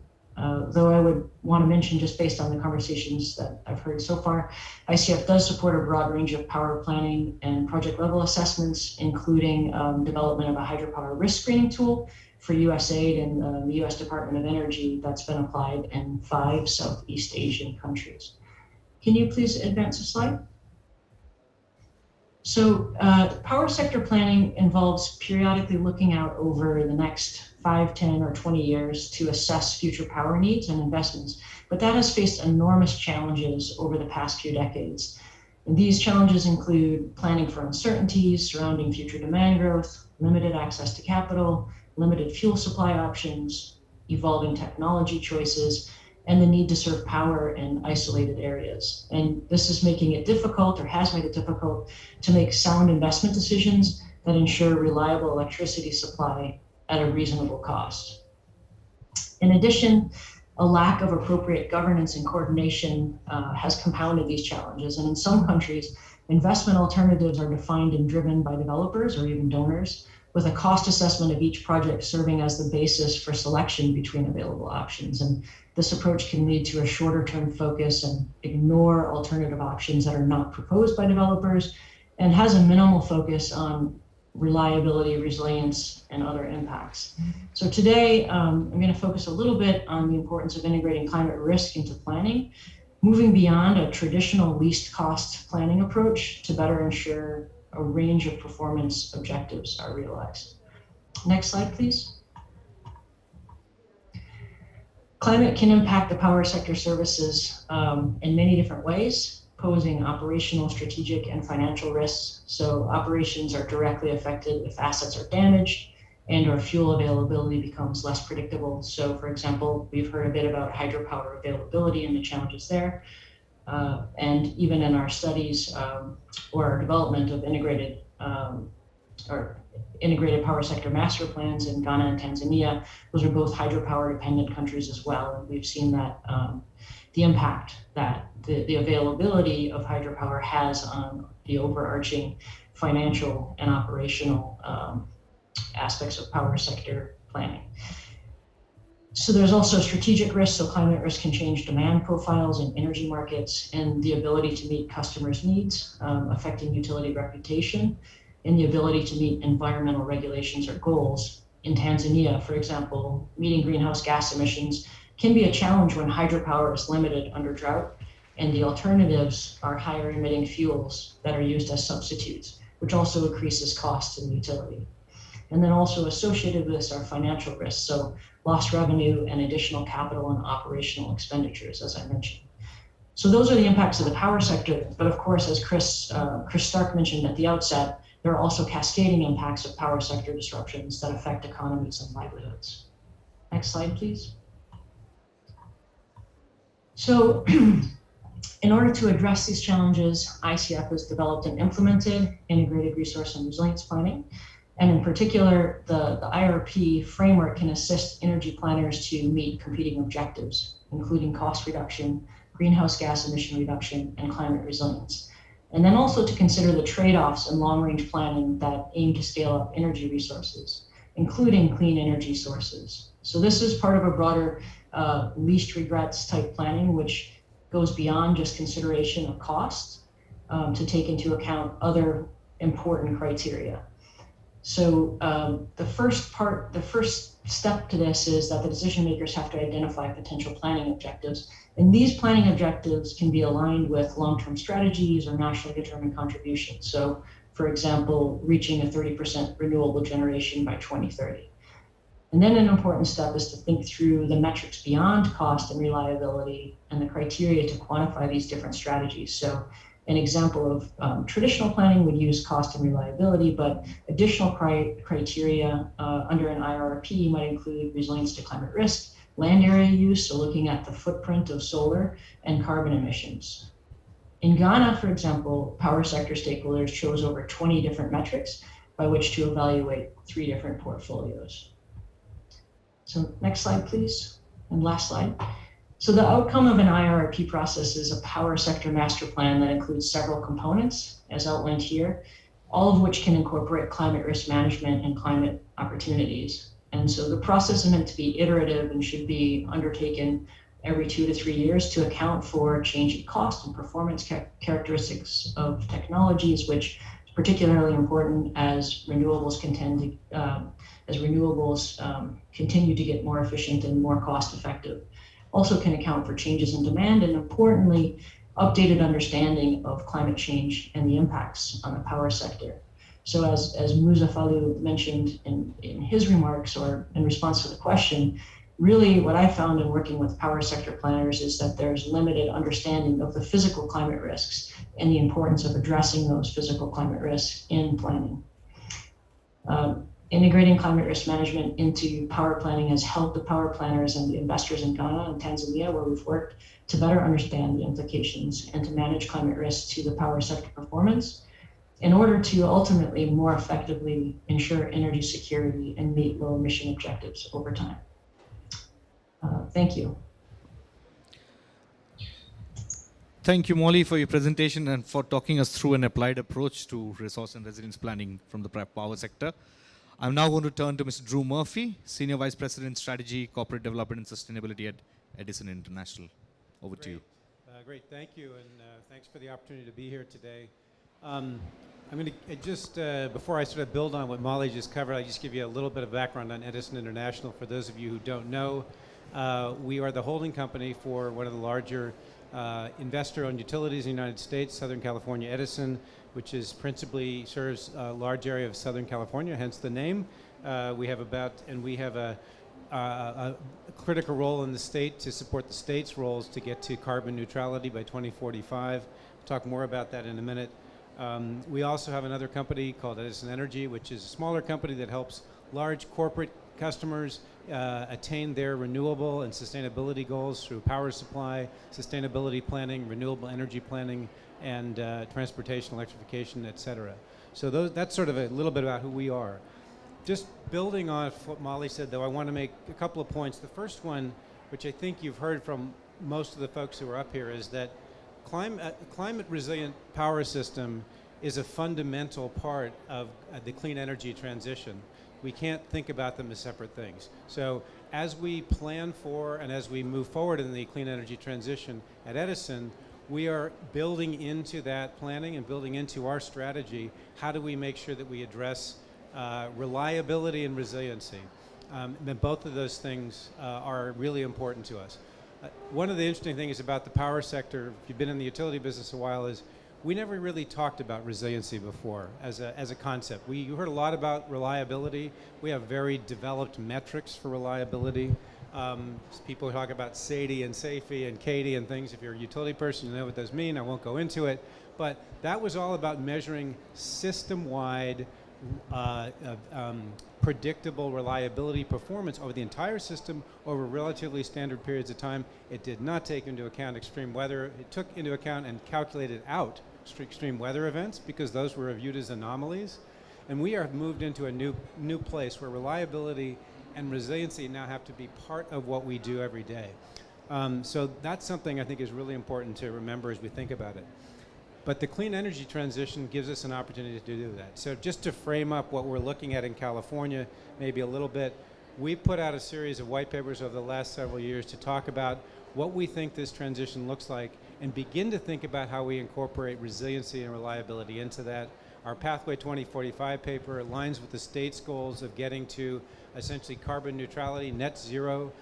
Though I would want to mention, just based on the conversations that I've heard so far, ICF does support a broad range of power planning and project level assessments, including development of a hydropower risk screening tool for USAID and the US Department of Energy that's been applied in 5 Southeast Asian countries. Can you please advance a slide? So power sector planning involves periodically looking out over the next 5, 10, or 20 years to assess future power needs and investments. But that has faced enormous challenges over the past few decades. And these challenges include planning for uncertainties surrounding future demand growth, limited access to capital, limited fuel supply options, evolving technology choices, and the need to serve power in isolated areas. And this is making it difficult, or has made it difficult, to make sound investment decisions that ensure reliable electricity supply at a reasonable cost. In addition, a lack of appropriate governance and coordination has compounded these challenges. And in some countries, investment alternatives are defined and driven by developers or even donors, with a cost assessment of each project serving as the basis for selection between available options. And this approach can lead to a shorter term focus and ignore alternative options that are not proposed by developers, and has a minimal focus on reliability, resilience, and other impacts. So today, I'm going to focus a little bit on the importance of integrating climate risk into planning, moving beyond a traditional least cost planning approach to better ensure a range of performance objectives are realized. Next slide, please. Climate can impact the power sector services in many different ways, posing operational, strategic, and financial risks. So operations are directly affected if assets are damaged and or fuel availability becomes less predictable. So for example, we've heard a bit about hydropower availability and the challenges there. And even in our studies or our development of integrated power sector master plans in Ghana and Tanzania, those are both hydropower dependent countries as well. And we've seen that the impact that the availability of hydropower has on the overarching financial and operational aspects of power sector planning. So there's also strategic risks. So climate risk can change demand profiles in energy markets and the ability to meet customers' needs, affecting utility reputation, and the ability to meet environmental regulations or goals. In Tanzania, for example, meeting greenhouse gas emissions can be a challenge when hydropower is limited under drought, and the alternatives are higher emitting fuels that are used as substitutes, which also increases costs in the utility. And then also associated with this are financial risks, so lost revenue and additional capital and operational expenditures, as I mentioned. So those are the impacts of the power sector, but of course, as Chris Stark mentioned at the outset, there are also cascading impacts of power sector disruptions that affect economies and livelihoods. Next slide, please. So in order to address these challenges, ICF has developed and implemented integrated resource and resilience planning. And in particular, the IRP framework can assist energy planners to meet competing objectives, including cost reduction, greenhouse gas emission reduction, and climate resilience. And then also to consider the trade-offs in long-range planning that aim to scale up energy resources, including clean energy sources. So this is part of a broader least regrets type planning, which goes beyond just consideration of cost to take into account other important criteria. So the first step to this is that the decision makers have to identify potential planning objectives. And these planning objectives can be aligned with long-term strategies or nationally determined contributions. So for example, reaching a 30% renewable generation by 2030. And then an important step is to think through the metrics beyond cost and reliability and the criteria to quantify these different strategies. So an example of traditional planning would use cost and reliability, but additional criteria under an IRP might include resilience to climate risk, land area use, so looking at the footprint of solar, and carbon emissions. In Ghana, for example, power sector stakeholders chose over 20 different metrics by which to evaluate 3 different portfolios. So next slide, please, and last slide. So the outcome of an IRP process is a power sector master plan that includes several components, as outlined here, all of which can incorporate climate risk management and climate opportunities. And so the process is meant to be iterative and should be undertaken every 2 to 3 years to account for change in cost and performance characteristics of technologies, which is particularly important as renewables continue to get more efficient and more cost effective. Also can account for changes in demand and, importantly, updated understanding of climate change and the impacts on the power sector. So as Musa Falu mentioned in his remarks or in response to the question, really what I found in working with power sector planners is that there's limited understanding of the physical climate risks and the importance of addressing those physical climate risks in planning. Integrating climate risk management into power planning has helped the power planners and the investors in Ghana and Tanzania, where we've worked to better understand the implications and to manage climate risks to the power sector performance in order to ultimately more effectively ensure energy security and meet low emission objectives over time. Thank you. Thank you, Molly, for your presentation and for talking us through an applied approach to resource and resilience planning from the power sector. I'm now going to turn to Mr. Drew Murphy, Senior Vice President, Strategy, Corporate Development and Sustainability at Edison International. Over to you. Great, thank you, and thanks for the opportunity to be here today. I'm going to just, before I sort of build on what Molly just covered, I'll just give you a little bit of background on Edison International. For those of you who don't know, we are the holding company for one of the larger investor-owned utilities in the United States, Southern California Edison, which is principally serves a large area of Southern California, hence the name. We have a critical role in the state to support the state's roles to get to carbon neutrality by 2045. We'll talk more about that in a minute. We also have another company called Edison Energy, which is a smaller company that helps large corporate customers attain their renewable and sustainability goals through power supply, sustainability planning, renewable energy planning, and transportation, electrification, et cetera. So that's sort of a little bit about who we are. Just building on what Molly said, though, I want to make a couple of points. The first one, which I think you've heard from most of the folks who are up here, is that climate resilient power system is a fundamental part of the clean energy transition. We can't think about them as separate things. So as we plan for and as we move forward in the clean energy transition at Edison, we are building into that planning and building into our strategy, how do we make sure that we address reliability and resiliency? And both of those things are really important to us. One of the interesting things about the power sector, if you've been in the utility business a while, is we never really talked about resiliency before as a concept. You heard a lot about reliability. We have very developed metrics for reliability. People talk about SAIDI and SAIFI and CAIDI and things. If you're a utility person, you know what those mean. I won't go into it. But that was all about measuring system-wide predictable reliability performance over the entire system over relatively standard periods of time. It did not take into account extreme weather. It took into account and calculated out extreme weather events because those were viewed as anomalies. And we are moved into a new place where reliability and resiliency now have to be part of what we do every day. So that's something I think is really important to remember as we think about it. But the clean energy transition gives us an opportunity to do that. So just to frame up what we're looking at in California, maybe a little bit, we put out a series of white papers over the last several years to talk about what we think this transition looks like and begin to think about how we incorporate resiliency and reliability into that. Our Pathway 2045 paper aligns with the state's goals of getting to essentially carbon neutrality, net zero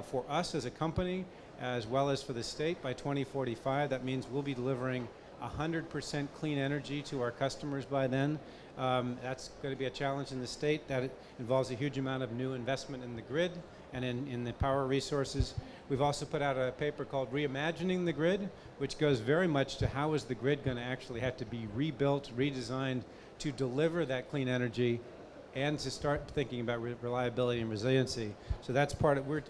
for us as a company, as well as for the state by 2045. That means we'll be delivering 100% clean energy to our customers by then. That's going to be a challenge in the state. That involves a huge amount of new investment in the grid and in the power resources. We've also put out a paper called Reimagining the Grid, which goes very much to how is the grid going to actually have to be rebuilt, redesigned to deliver that clean energy and to start thinking about reliability and resiliency. So that's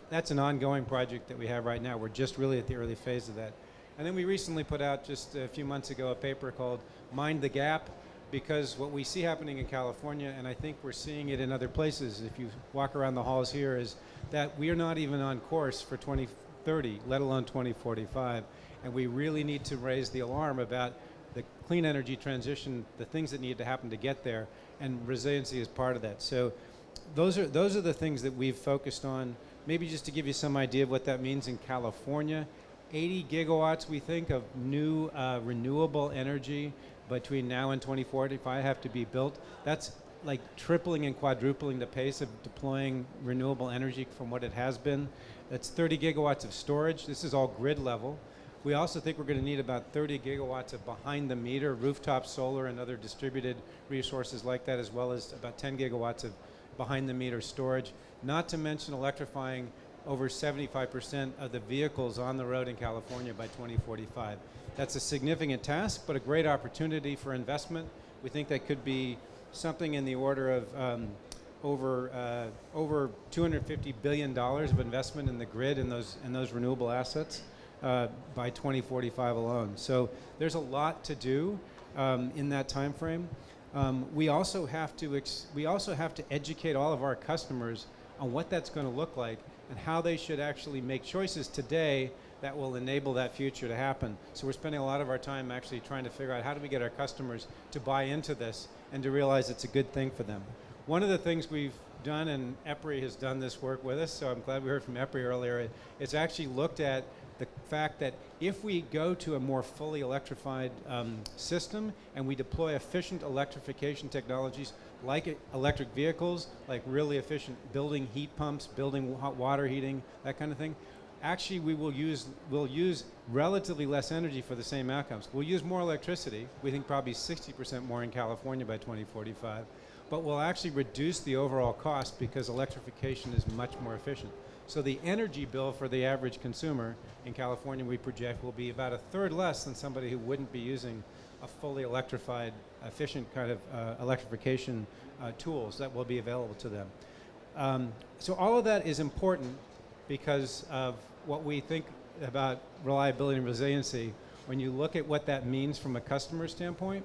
that's an ongoing project that we have right now. We're just really at the early phase of that. And then we recently put out just a few months ago a paper called Mind the Gap, because what we see happening in California, and I think we're seeing it in other places if you walk around the halls here, is that we are not even on course for 2030, let alone 2045. And we really need to raise the alarm about the clean energy transition, the things that need to happen to get there, and resiliency is part of that. So those are the things that we've focused on. Maybe just to give you some idea of what that means in California, 80 gigawatts, we think, of new renewable energy between now and 2045 have to be built. That's like tripling and quadrupling the pace of deploying renewable energy from what it has been. That's 30 gigawatts of storage. This is all grid level. We also think we're going to need about 30 gigawatts of behind the meter, rooftop solar and other distributed resources like that, as well as about 10 gigawatts of behind the meter storage, not to mention electrifying over 75% of the vehicles on the road in California by 2045. That's a significant task, but a great opportunity for investment. We think that could be something in the order of over $250 billion of investment in the grid in those renewable assets by 2045 alone. So there's a lot to do in that time frame. We also have to educate all of our customers on what that's going to look like and how they should actually make choices today that will enable that future to happen. So we're spending a lot of our time actually trying to figure out how do we get our customers to buy into this and to realize it's a good thing for them. One of the things we've done, and EPRI has done this work with us, so I'm glad we heard from EPRI earlier, it's actually looked at the fact that if we go to a more fully electrified system and we deploy efficient electrification technologies like electric vehicles, like really efficient building heat pumps, building hot water heating, that kind of thing, actually we'll use relatively less energy for the same outcomes. We'll use more electricity, we think probably 60% more in California by 2045, but we'll actually reduce the overall cost because electrification is much more efficient. So the energy bill for the average consumer in California, we project, will be about a third less than somebody who wouldn't be using a fully electrified, efficient kind of electrification tools that will be available to them. So all of that is important because of what we think about reliability and resiliency. When you look at what that means from a customer standpoint,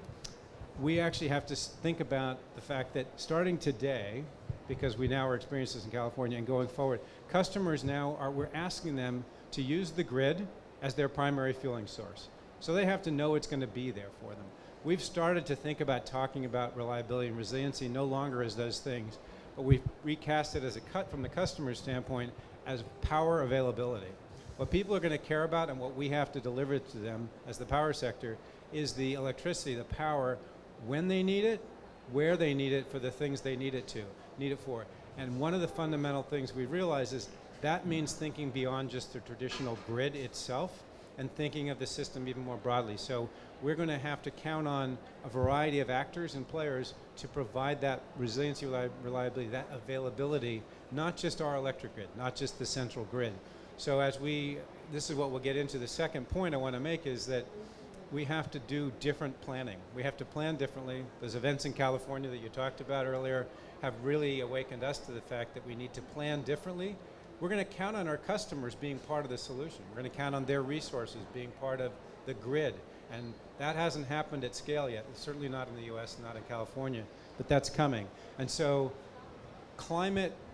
we actually have to think about the fact that starting today, because we now are experiencing this in California and going forward, customers now we're asking them to use the grid as their primary fueling source. So they have to know it's going to be there for them. We've started to think about talking about reliability and resiliency no longer as those things, but we've recast it as a cut from the customer's standpoint as power availability. What people are going to care about and what we have to deliver to them as the power sector is the electricity, the power, when they need it, where they need it for the things they need it for. And one of the fundamental things we realize is that means thinking beyond just the traditional grid itself and thinking of the system even more broadly. So we're going to have to count on a variety of actors and players to provide that resiliency, reliability, that availability, not just our electric grid, not just the central grid. So this is what we'll get into. The second point I want to make is that we have to do different planning. We have to plan differently. Those events in California that you talked about earlier have really awakened us to the fact that we need to plan differently. We're going to count on our customers being part of the solution. We're going to count on their resources being part of the grid. And that hasn't happened at scale yet. It's certainly not in the US, not in California, but that's coming. And so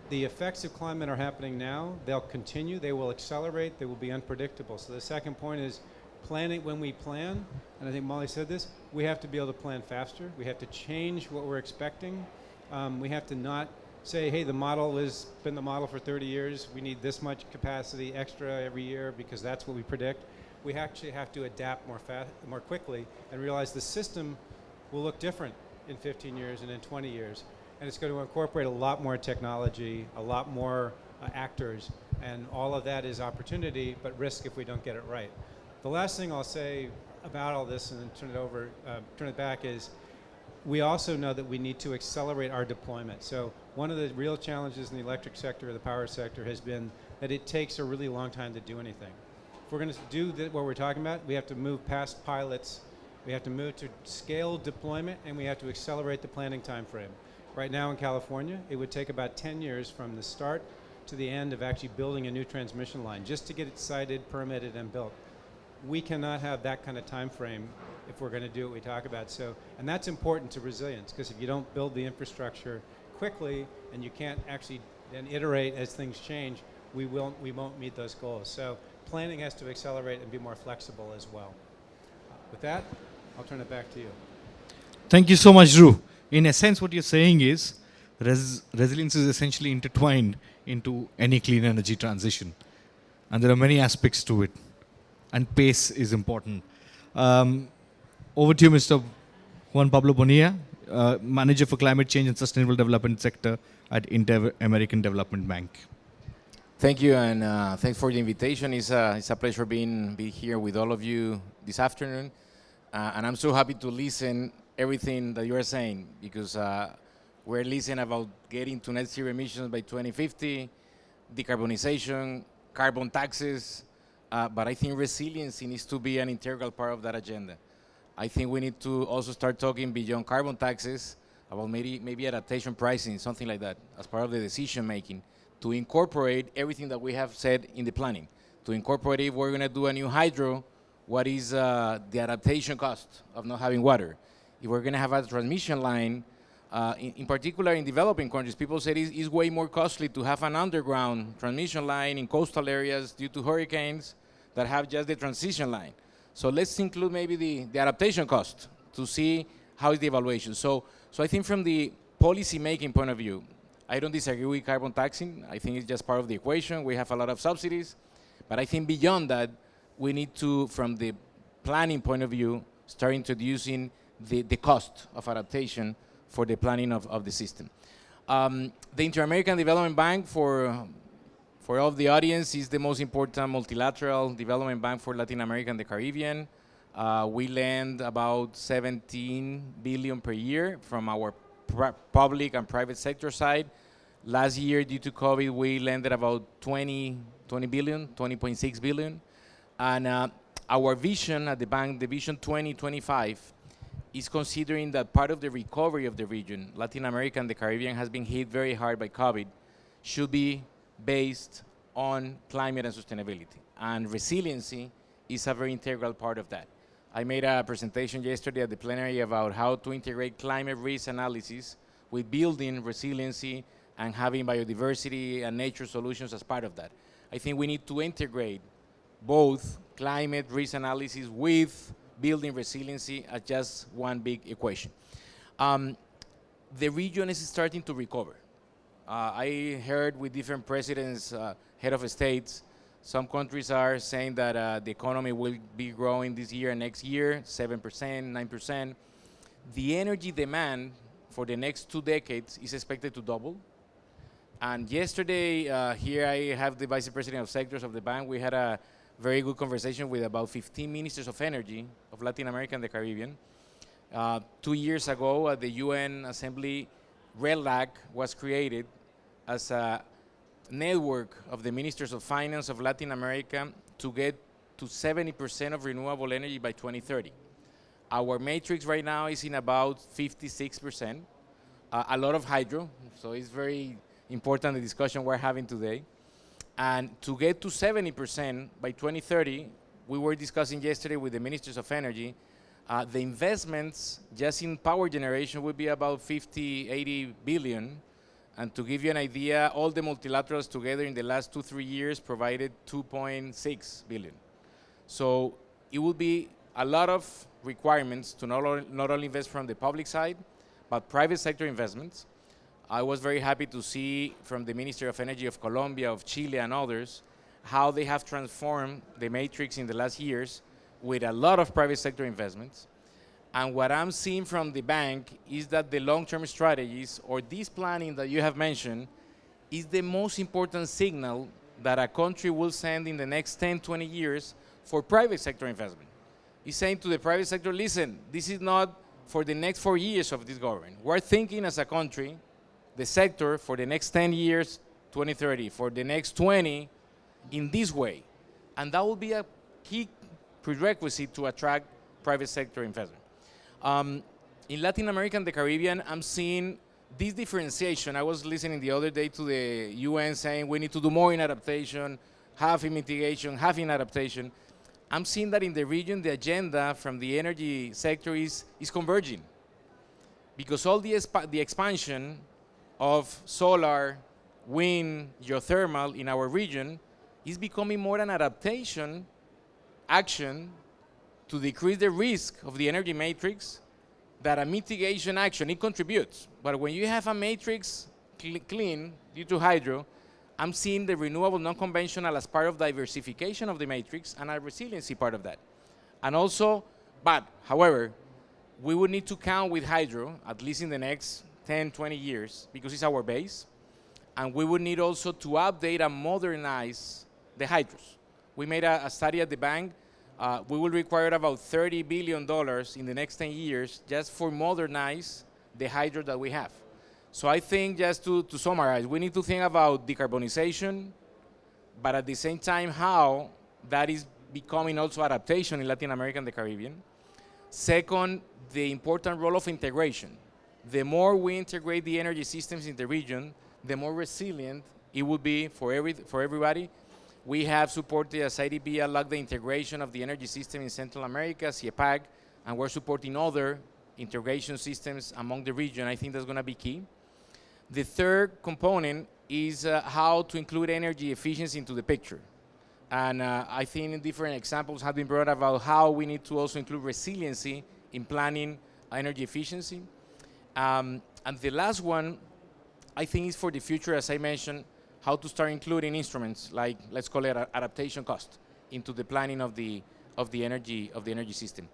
the effects of climate are happening now. They'll continue, they will accelerate, they will be unpredictable. So the second point is planning. When we plan, and I think Molly said this, we have to be able to plan faster. We have to change what we're expecting. We have to not say, hey, the model has been the model for 30 years. We need this much capacity extra every year because that's what we predict. We actually have to adapt more quickly and realize the system will look different in 15 years and in 20 years. And it's going to incorporate a lot more technology, a lot more actors, and all of that is opportunity, but risk if we don't get it right. The last thing I'll say about all this and then turn it back is we also know that we need to accelerate our deployment. So one of the real challenges in the electric sector or the power sector has been that it takes a really long time to do anything. If we're going to do what we're talking about, we have to move past pilots, we have to move to scale deployment, and we have to accelerate the planning time frame. Right now in California, it would take about 10 years from the start to the end of actually building a new transmission line, just to get it sited, permitted, and built. We cannot have that kind of time frame if we're going to do what we talk about. So, and that's important to resilience, because if you don't build the infrastructure quickly and you can't actually then iterate as things change, we won't meet those goals. So planning has to accelerate and be more flexible as well. With that, I'll turn it back to you. Thank you so much, Drew. In essence, what you're saying is resilience is essentially intertwined into any clean energy transition. And there are many aspects to it. And pace is important. Over to you, Mr. Juan Pablo Bonilla, Manager for Climate Change and Sustainable Development Sector at Inter-American Development Bank. Thank you, and thanks for the invitation. It's a pleasure being here with all of you this afternoon. And I'm so happy to listen everything that you are saying, because we're listening about getting to net zero emissions by 2050, decarbonization, carbon taxes, but I think resiliency needs to be an integral part of that agenda. I think we need to also start talking beyond carbon taxes about maybe adaptation pricing, something like that, as part of the decision making, to incorporate everything that we have said in the planning. To incorporate, if we're going to do a new hydro, what is the adaptation cost of not having water? If we're going to have a transmission line, in particular in developing countries, people say it's way more costly to have an underground transmission line in coastal areas due to hurricanes that have just the transition line. So let's include maybe the adaptation cost to see how is the evaluation. So I think from the policy making point of view, I don't disagree with carbon taxing. I think it's just part of the equation. We have a lot of subsidies. But I think beyond that, we need to, from the planning point of view, start introducing the cost of adaptation for the planning of the system. The Inter-American Development Bank, for all of the audience, is the most important multilateral development bank for Latin America and the Caribbean. We lend about 17 billion per year from our public and private sector side. Last year, due to COVID, we lended about 20 billion, 20.6 billion. And our vision at the bank, the Vision 2025, is considering that part of the recovery of the region, Latin America and the Caribbean has been hit very hard by COVID, should be based on climate and sustainability. And resiliency is a very integral part of that. I made a presentation yesterday at the plenary about how to integrate climate risk analysis with building resiliency and having biodiversity and nature solutions as part of that. I think we need to integrate both climate risk analysis with building resiliency as just one big equation. The region is starting to recover. I heard with different presidents, head of states, some countries are saying that the economy will be growing this year and next year, 7%, 9%. The energy demand for the next 2 decades is expected to double. And yesterday, here I have the Vice President of Sectors of the bank. We had a very good conversation with about 15 ministers of energy of Latin America and the Caribbean. 2 years ago at the UN Assembly, RELAC was created as a network of the ministers of finance of Latin America to get to 70% of renewable energy by 2030. Our matrix right now is in about 56%. A lot of hydro, so it's very important, the discussion we're having today. And to get to 70% by 2030, we were discussing yesterday with the ministers of energy, the investments just in power generation would be about 50, 80 billion. And to give you an idea, all the multilaterals together in the last 2-3 years provided 2.6 billion. So it will be a lot of requirements to not only invest from the public side, but private sector investments. I was very happy to see from the Ministry of Energy of Colombia, of Chile, and others, how they have transformed the matrix in the last years with a lot of private sector investments. And what I'm seeing from the bank is that the long-term strategies or this planning that you have mentioned is the most important signal that a country will send in the next 10, 20 years for private sector investment. It's saying to the private sector, listen, this is not for the next 4 years of this government. We're thinking as a country, the sector for the next 10 years, 2030, for the next 20, in this way. And that will be a key prerequisite to attract private sector investment. In Latin America and the Caribbean, I'm seeing this differentiation. I was listening the other day to the UN saying we need to do more in adaptation, half in mitigation, half in adaptation. I'm seeing that in the region, the agenda from the energy sector is converging. Because all the expansion of solar, wind, geothermal in our region is becoming more an adaptation action to decrease the risk of the energy matrix that a mitigation action, it contributes. But when you have a matrix clean due to hydro, I'm seeing the renewable non-conventional as part of diversification of the matrix and a resiliency part of that. And also, but however, we would need to count with hydro, at least in the next 10, 20 years, because it's our base. And we would need also to update and modernize the hydros. We made a study at the bank. We will require about $30 billion in the next 10 years just for modernize the hydro that we have. So I think, just to summarize, we need to think about decarbonization, but at the same time how that is becoming also adaptation in Latin America and the Caribbean. Second, the important role of integration. The more we integrate the energy systems in the region, the more resilient it will be for everybody. We have supported as IDB unlock the integration of the energy system in Central America, CIEPAC, and we're supporting other integration systems among the region. I think that's going to be key. The third component is how to include energy efficiency into the picture. And I think different examples have been brought about how we need to also include resiliency in planning energy efficiency. And the last one, I think, is for the future, as I mentioned, how to start including instruments like, let's call it adaptation cost into the planning of the energy system.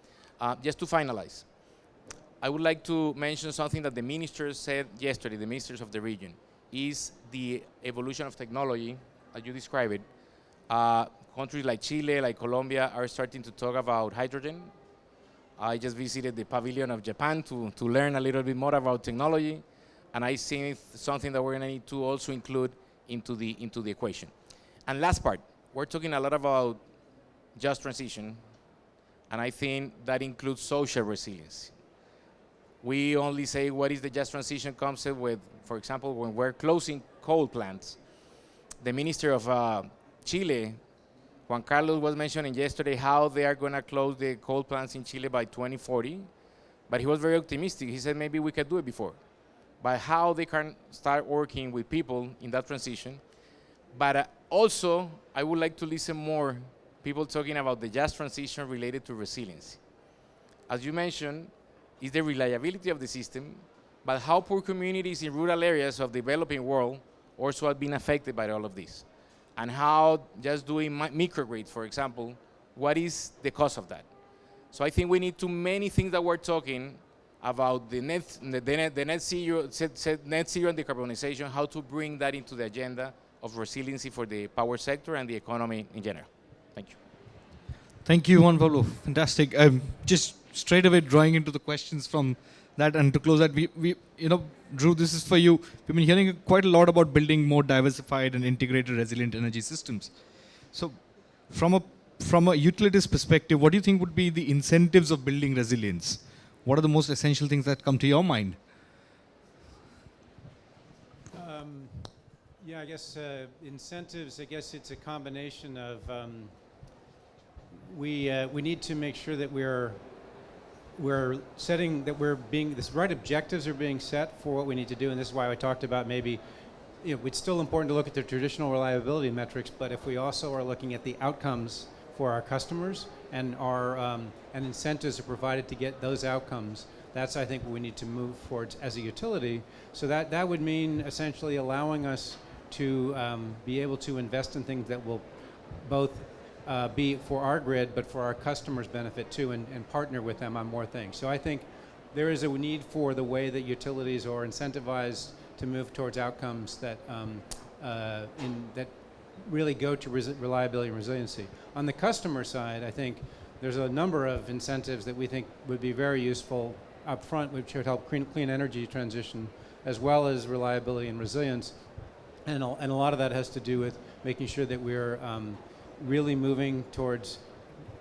Just to finalize, I would like to mention something that the ministers said yesterday, the ministers of the region, is the evolution of technology, as you describe it. Countries like Chile, like Colombia, are starting to talk about hydrogen. I just visited the pavilion of Japan to learn a little bit more about technology, and I think it's something that we're going to need to also include into the equation. And last part, we're talking a lot about just transition, and I think that includes social resilience. We only say what is the just transition concept with, for example, when we're closing coal plants. The Minister of Chile, Juan Carlos, was mentioning yesterday how they are going to close the coal plants in Chile by 2040, but he was very optimistic. He said maybe we could do it before. But how they can start working with people in that transition. But also, I would like to listen more people talking about the just transition related to resiliency. As you mentioned, is the reliability of the system, but how poor communities in rural areas of the developing world also have been affected by all of this. And how just doing microgrid, for example, what is the cost of that? So I think we need too many things that we're talking about the net zero and decarbonization, how to bring that into the agenda of resiliency for the power sector and the economy in general. Thank you. Thank you, Juan Pablo. Fantastic. Just straight away drawing into the questions from that, and to close that, we Drew, this is for you. We've been hearing quite a lot about building more diversified and integrated resilient energy systems. So from a utilities perspective, what do you think would be the incentives of building resilience? What are the most essential things that come to your mind? Yeah, I guess incentives, I guess it's a combination of, we need to make sure that we're setting, that the right objectives are being set for what we need to do, and this is why I talked about maybe, it's still important to look at the traditional reliability metrics, but if we also are looking at the outcomes for our customers and our and incentives are provided to get those outcomes, that's, I think, what we need to move towards as a utility. So that would mean essentially allowing us to be able to invest in things that will both be for our grid, but for our customers' benefit too, and partner with them on more things. So I think there is a need for the way that utilities are incentivized to move towards outcomes that that really go to reliability and resiliency. On the customer side, I think there's a number of incentives that we think would be very useful up front, which would help clean energy transition, as well as reliability and resilience. And a lot of that has to do with making sure that we're really moving towards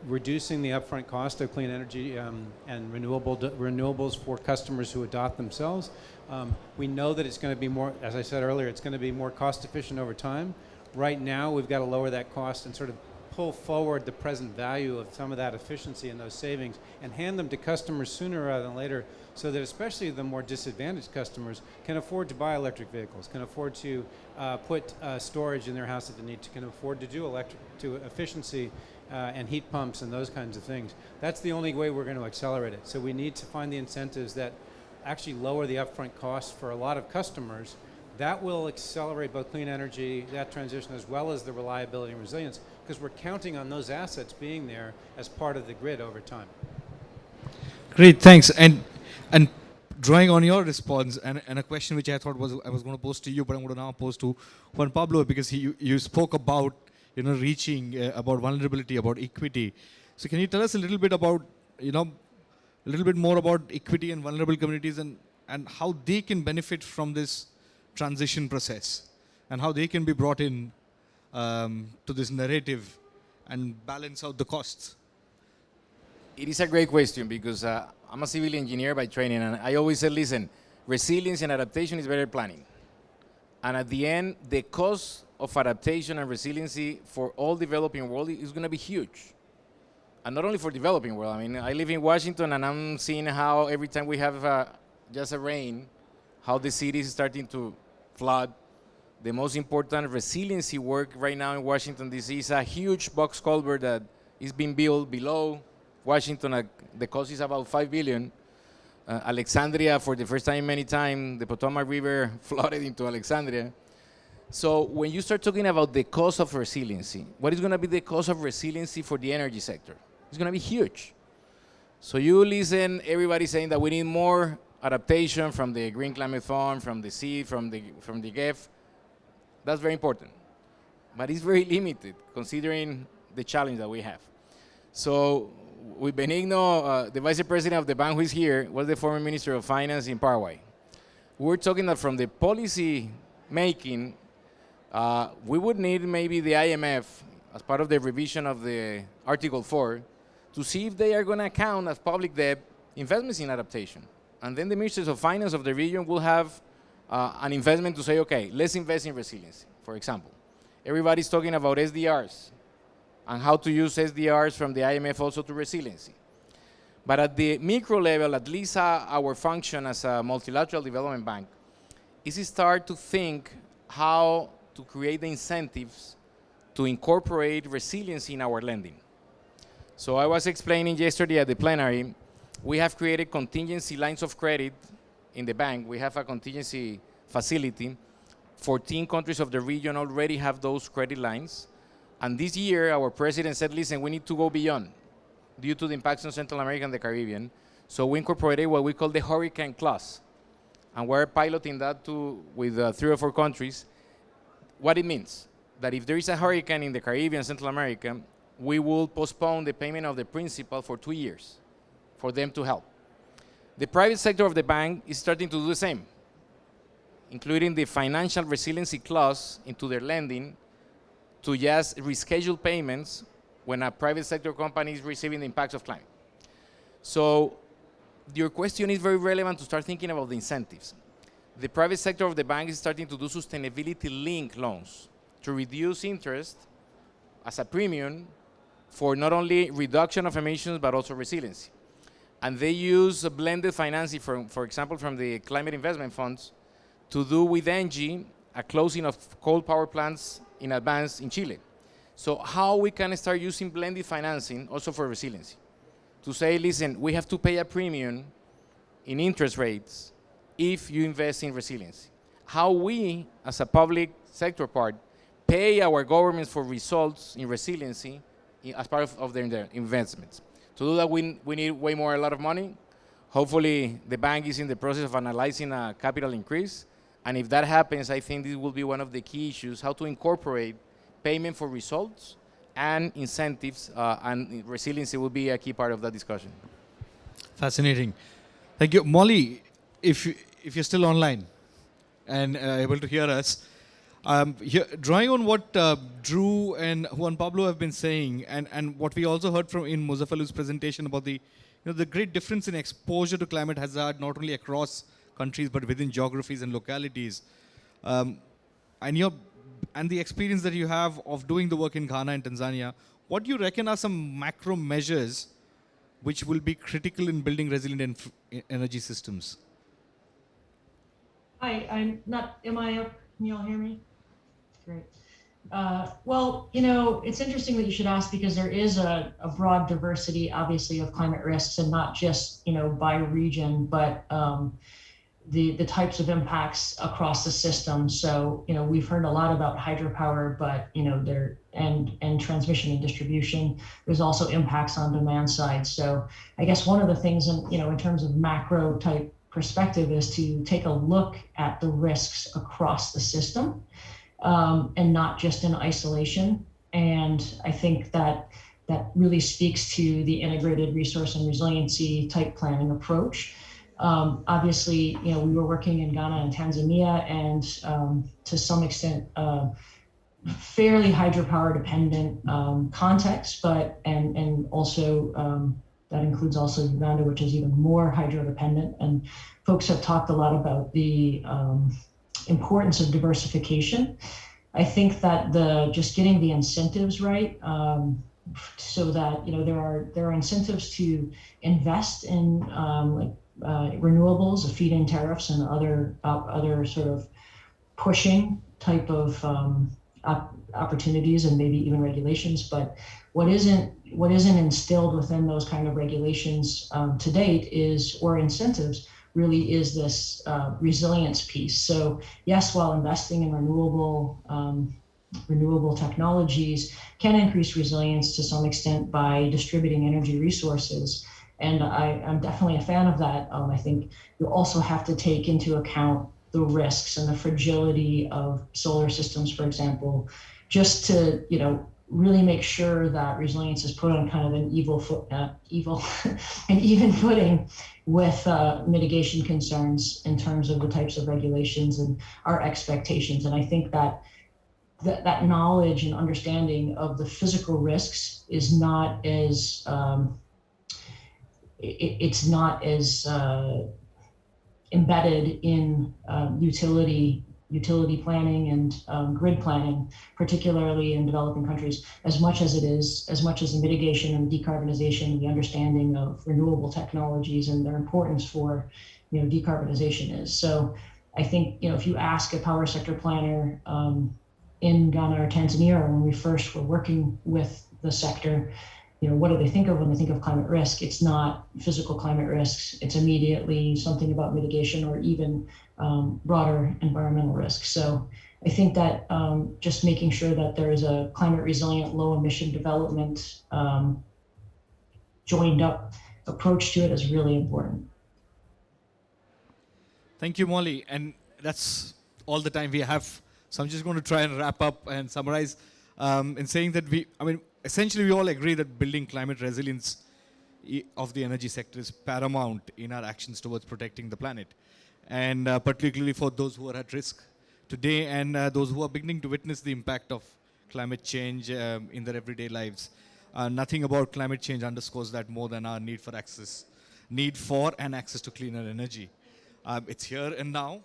reducing the upfront cost of clean energy and renewables for customers who adopt themselves. We know that it's going to be more, as I said earlier, it's going to be more cost efficient over time. Right now, we've got to lower that cost and sort of pull forward the present value of some of that efficiency and those savings and hand them to customers sooner rather than later, so that especially the more disadvantaged customers can afford to buy electric vehicles, can afford to put storage in their house if they need to, can afford to do efficiency and heat pumps and those kinds of things. That's the only way we're going to accelerate it. So we need to find the incentives that actually lower the upfront costs for a lot of customers. That will accelerate both clean energy, that transition, as well as the reliability and resilience, because we're counting on those assets being there as part of the grid over time. Great, thanks. And drawing on your response, and a question which I thought I was going to pose to you, but I'm going to now pose to Juan Pablo, because you spoke about reaching about vulnerability, about equity. So can you tell us a little bit about a little bit more about equity and vulnerable communities and how they can benefit from this transition process and how they can be brought in to this narrative and balance out the costs? It is a great question because I'm a civil engineer by training, and I always say, listen, resilience and adaptation is better planning. And at the end, the cost of adaptation and resiliency for all developing world is going to be huge. And not only for developing world. I mean, I live in Washington, and I'm seeing how every time we have just a rain, how the city is starting to flood. The most important resiliency work right now in Washington, D.C. is a huge box culvert that is being built below Washington. The cost is about $5 billion. Alexandria, for the first time in many times, the Potomac River flooded into Alexandria. So when you start talking about the cost of resiliency, what is going to be the cost of resiliency for the energy sector? It's going to be huge. So you listen, everybody saying that we need more adaptation from the Green Climate Fund, from the seed, from the GEF. That's very important. But it's very limited considering the challenge that we have. So with Benigno, the vice president of the bank who is here, was the former minister of finance in Paraguay. We're talking that from the policy making, we would need maybe the IMF as part of the revision of the Article 4 to see if they are going to count as public debt investments in adaptation. And then the ministers of finance of the region will have an investment to say, okay, let's invest in resiliency, for example. Everybody's talking about SDRs and how to use SDRs from the IMF also to resiliency. But at the micro level, at least our function as a multilateral development bank is to start to think how to create the incentives to incorporate resiliency in our lending. So I was explaining yesterday at the plenary, we have created contingency lines of credit in the bank. We have a contingency facility. 14 countries of the region already have those credit lines. And this year, our president said, listen, we need to go beyond due to the impacts on Central America and the Caribbean. So we incorporated what we call the hurricane clause. And we're piloting that with 3 or 4 countries. What it means, that if there is a hurricane in the Caribbean, Central America, we will postpone the payment of the principal for 2 years for them to help. The private sector of the bank is starting to do the same, including the financial resiliency clause into their lending to just reschedule payments when a private sector company is receiving the impacts of climate. So your question is very relevant to start thinking about the incentives. The private sector of the bank is starting to do sustainability-linked loans to reduce interest as a premium for not only reduction of emissions, but also resiliency. And they use a blended financing, for example, from the climate investment funds to do with ENGIE a closing of coal power plants in advance in Chile. So how we can start using blended financing also for resiliency? To say, listen, we have to pay a premium in interest rates if you invest in resiliency. How we, as a public sector part, pay our governments for results in resiliency as part of their investments. To do that, we need a lot of money. Hopefully, the bank is in the process of analyzing a capital increase. And if that happens, I think this will be one of the key issues, how to incorporate payment for results and incentives, and resiliency will be a key part of that discussion. Fascinating. Thank you. Molly, if you're still online and able to hear us, drawing on what Drew and Juan Pablo have been saying, and what we also heard from in Muzaffar's presentation about the great difference in exposure to climate hazard, not only across countries but within geographies and localities, and the experience that you have of doing the work in Ghana and Tanzania, what do you reckon are some macro measures which will be critical in building resilient energy systems? Hi, I'm not, am I up? Can you all hear me? Great. Well, you know, it's interesting that you should ask because there is a broad diversity, obviously, of climate risks, and not just, you know, by region, but the types of impacts across the system. So, you know, we've heard a lot about hydropower, but, you know, and transmission and distribution. There's also impacts on demand side. So I guess one of the things in terms of macro type perspective is to take a look at the risks across the system, and not just in isolation. And I think that really speaks to the integrated resource and resiliency type planning approach. Obviously, you know, we were working in Ghana and Tanzania, and to some extent, fairly hydropower dependent context, but and also that includes also Uganda, which is even more hydro dependent. And folks have talked a lot about the importance of diversification. I think that just getting the incentives right, so that, you know, there are incentives to invest in renewables, feed-in tariffs, and other sort of pushing type of opportunities, and maybe even regulations. But what isn't instilled within those kind of regulations to date or incentives really is this resilience piece. So yes, while investing in renewable technologies can increase resilience to some extent by distributing energy resources, and I'm definitely a fan of that. I think you also have to take into account the risks and the fragility of solar systems, for example, just to, you know, really make sure that resilience is put on kind of an an even footing with mitigation concerns in terms of the types of regulations and our expectations. And I think that knowledge and understanding of the physical risks is not as it's not as embedded in utility planning and grid planning, particularly in developing countries, as much as the mitigation and decarbonization and the understanding of renewable technologies and their importance for, you know, decarbonization is. So I think, you know, if you ask a power sector planner in Ghana or Tanzania, or when we first were working with the sector, you know, what do they think of when they think of climate risk? It's not physical climate risks. It's immediately something about mitigation or even broader environmental risks. So I think that just making sure that there is a climate resilient, low emission development joined up approach to it is really important. Thank you, Molly. And that's all the time we have. So I'm just going to try and wrap up and summarize in saying that essentially we all agree that building climate resilience of the energy sector is paramount in our actions towards protecting the planet. And particularly for those who are at risk today, and those who are beginning to witness the impact of climate change in their everyday lives. Nothing about climate change underscores that more than our need for and access to cleaner energy. It's here and now.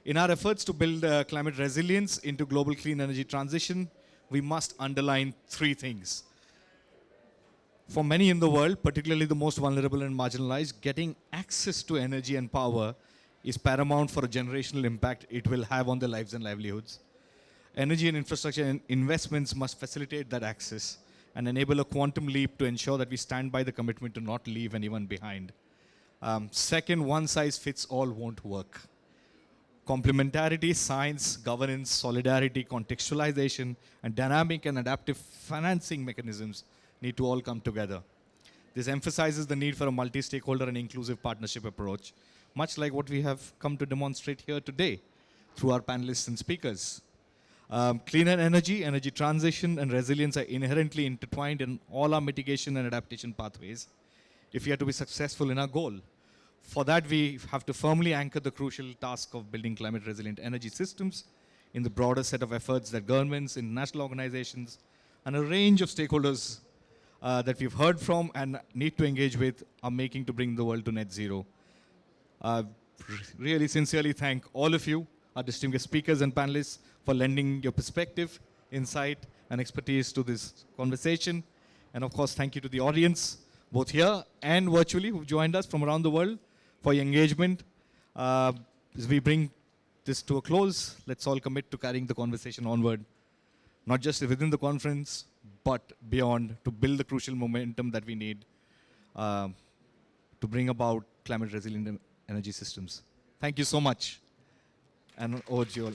In our efforts to build climate resilience into global clean energy transition, we must underline three things. For many in the world, particularly the most vulnerable and marginalized, getting access to energy and power is paramount for a generational impact it will have on their lives and livelihoods. Energy and infrastructure investments must facilitate that access and enable a quantum leap to ensure that we stand by the commitment to not leave anyone behind. Second, one size fits all won't work. Complementarity, science, governance, solidarity, contextualization, and dynamic and adaptive financing mechanisms need to all come together. This emphasizes the need for a multi-stakeholder and inclusive partnership approach, much like what we have come to demonstrate here today through our panelists and speakers. Cleaner energy, energy transition, and resilience are inherently intertwined in all our mitigation and adaptation pathways if we are to be successful in our goal. For that, we have to firmly anchor the crucial task of building climate-resilient energy systems in the broader set of efforts that governments, international organizations, and a range of stakeholders that we've heard from and need to engage with are making to bring the world to net zero. Really sincerely thank all of you, our distinguished speakers and panelists, for lending your perspective, insight, and expertise to this conversation. And of course, thank you to the audience, both here and virtually, who've joined us from around the world, for your engagement. As we bring this to a close, let's all commit to carrying the conversation onward, not just within the conference, but beyond, to build the crucial momentum that we need to bring about climate resilient energy systems. Thank you so much. And over to you all.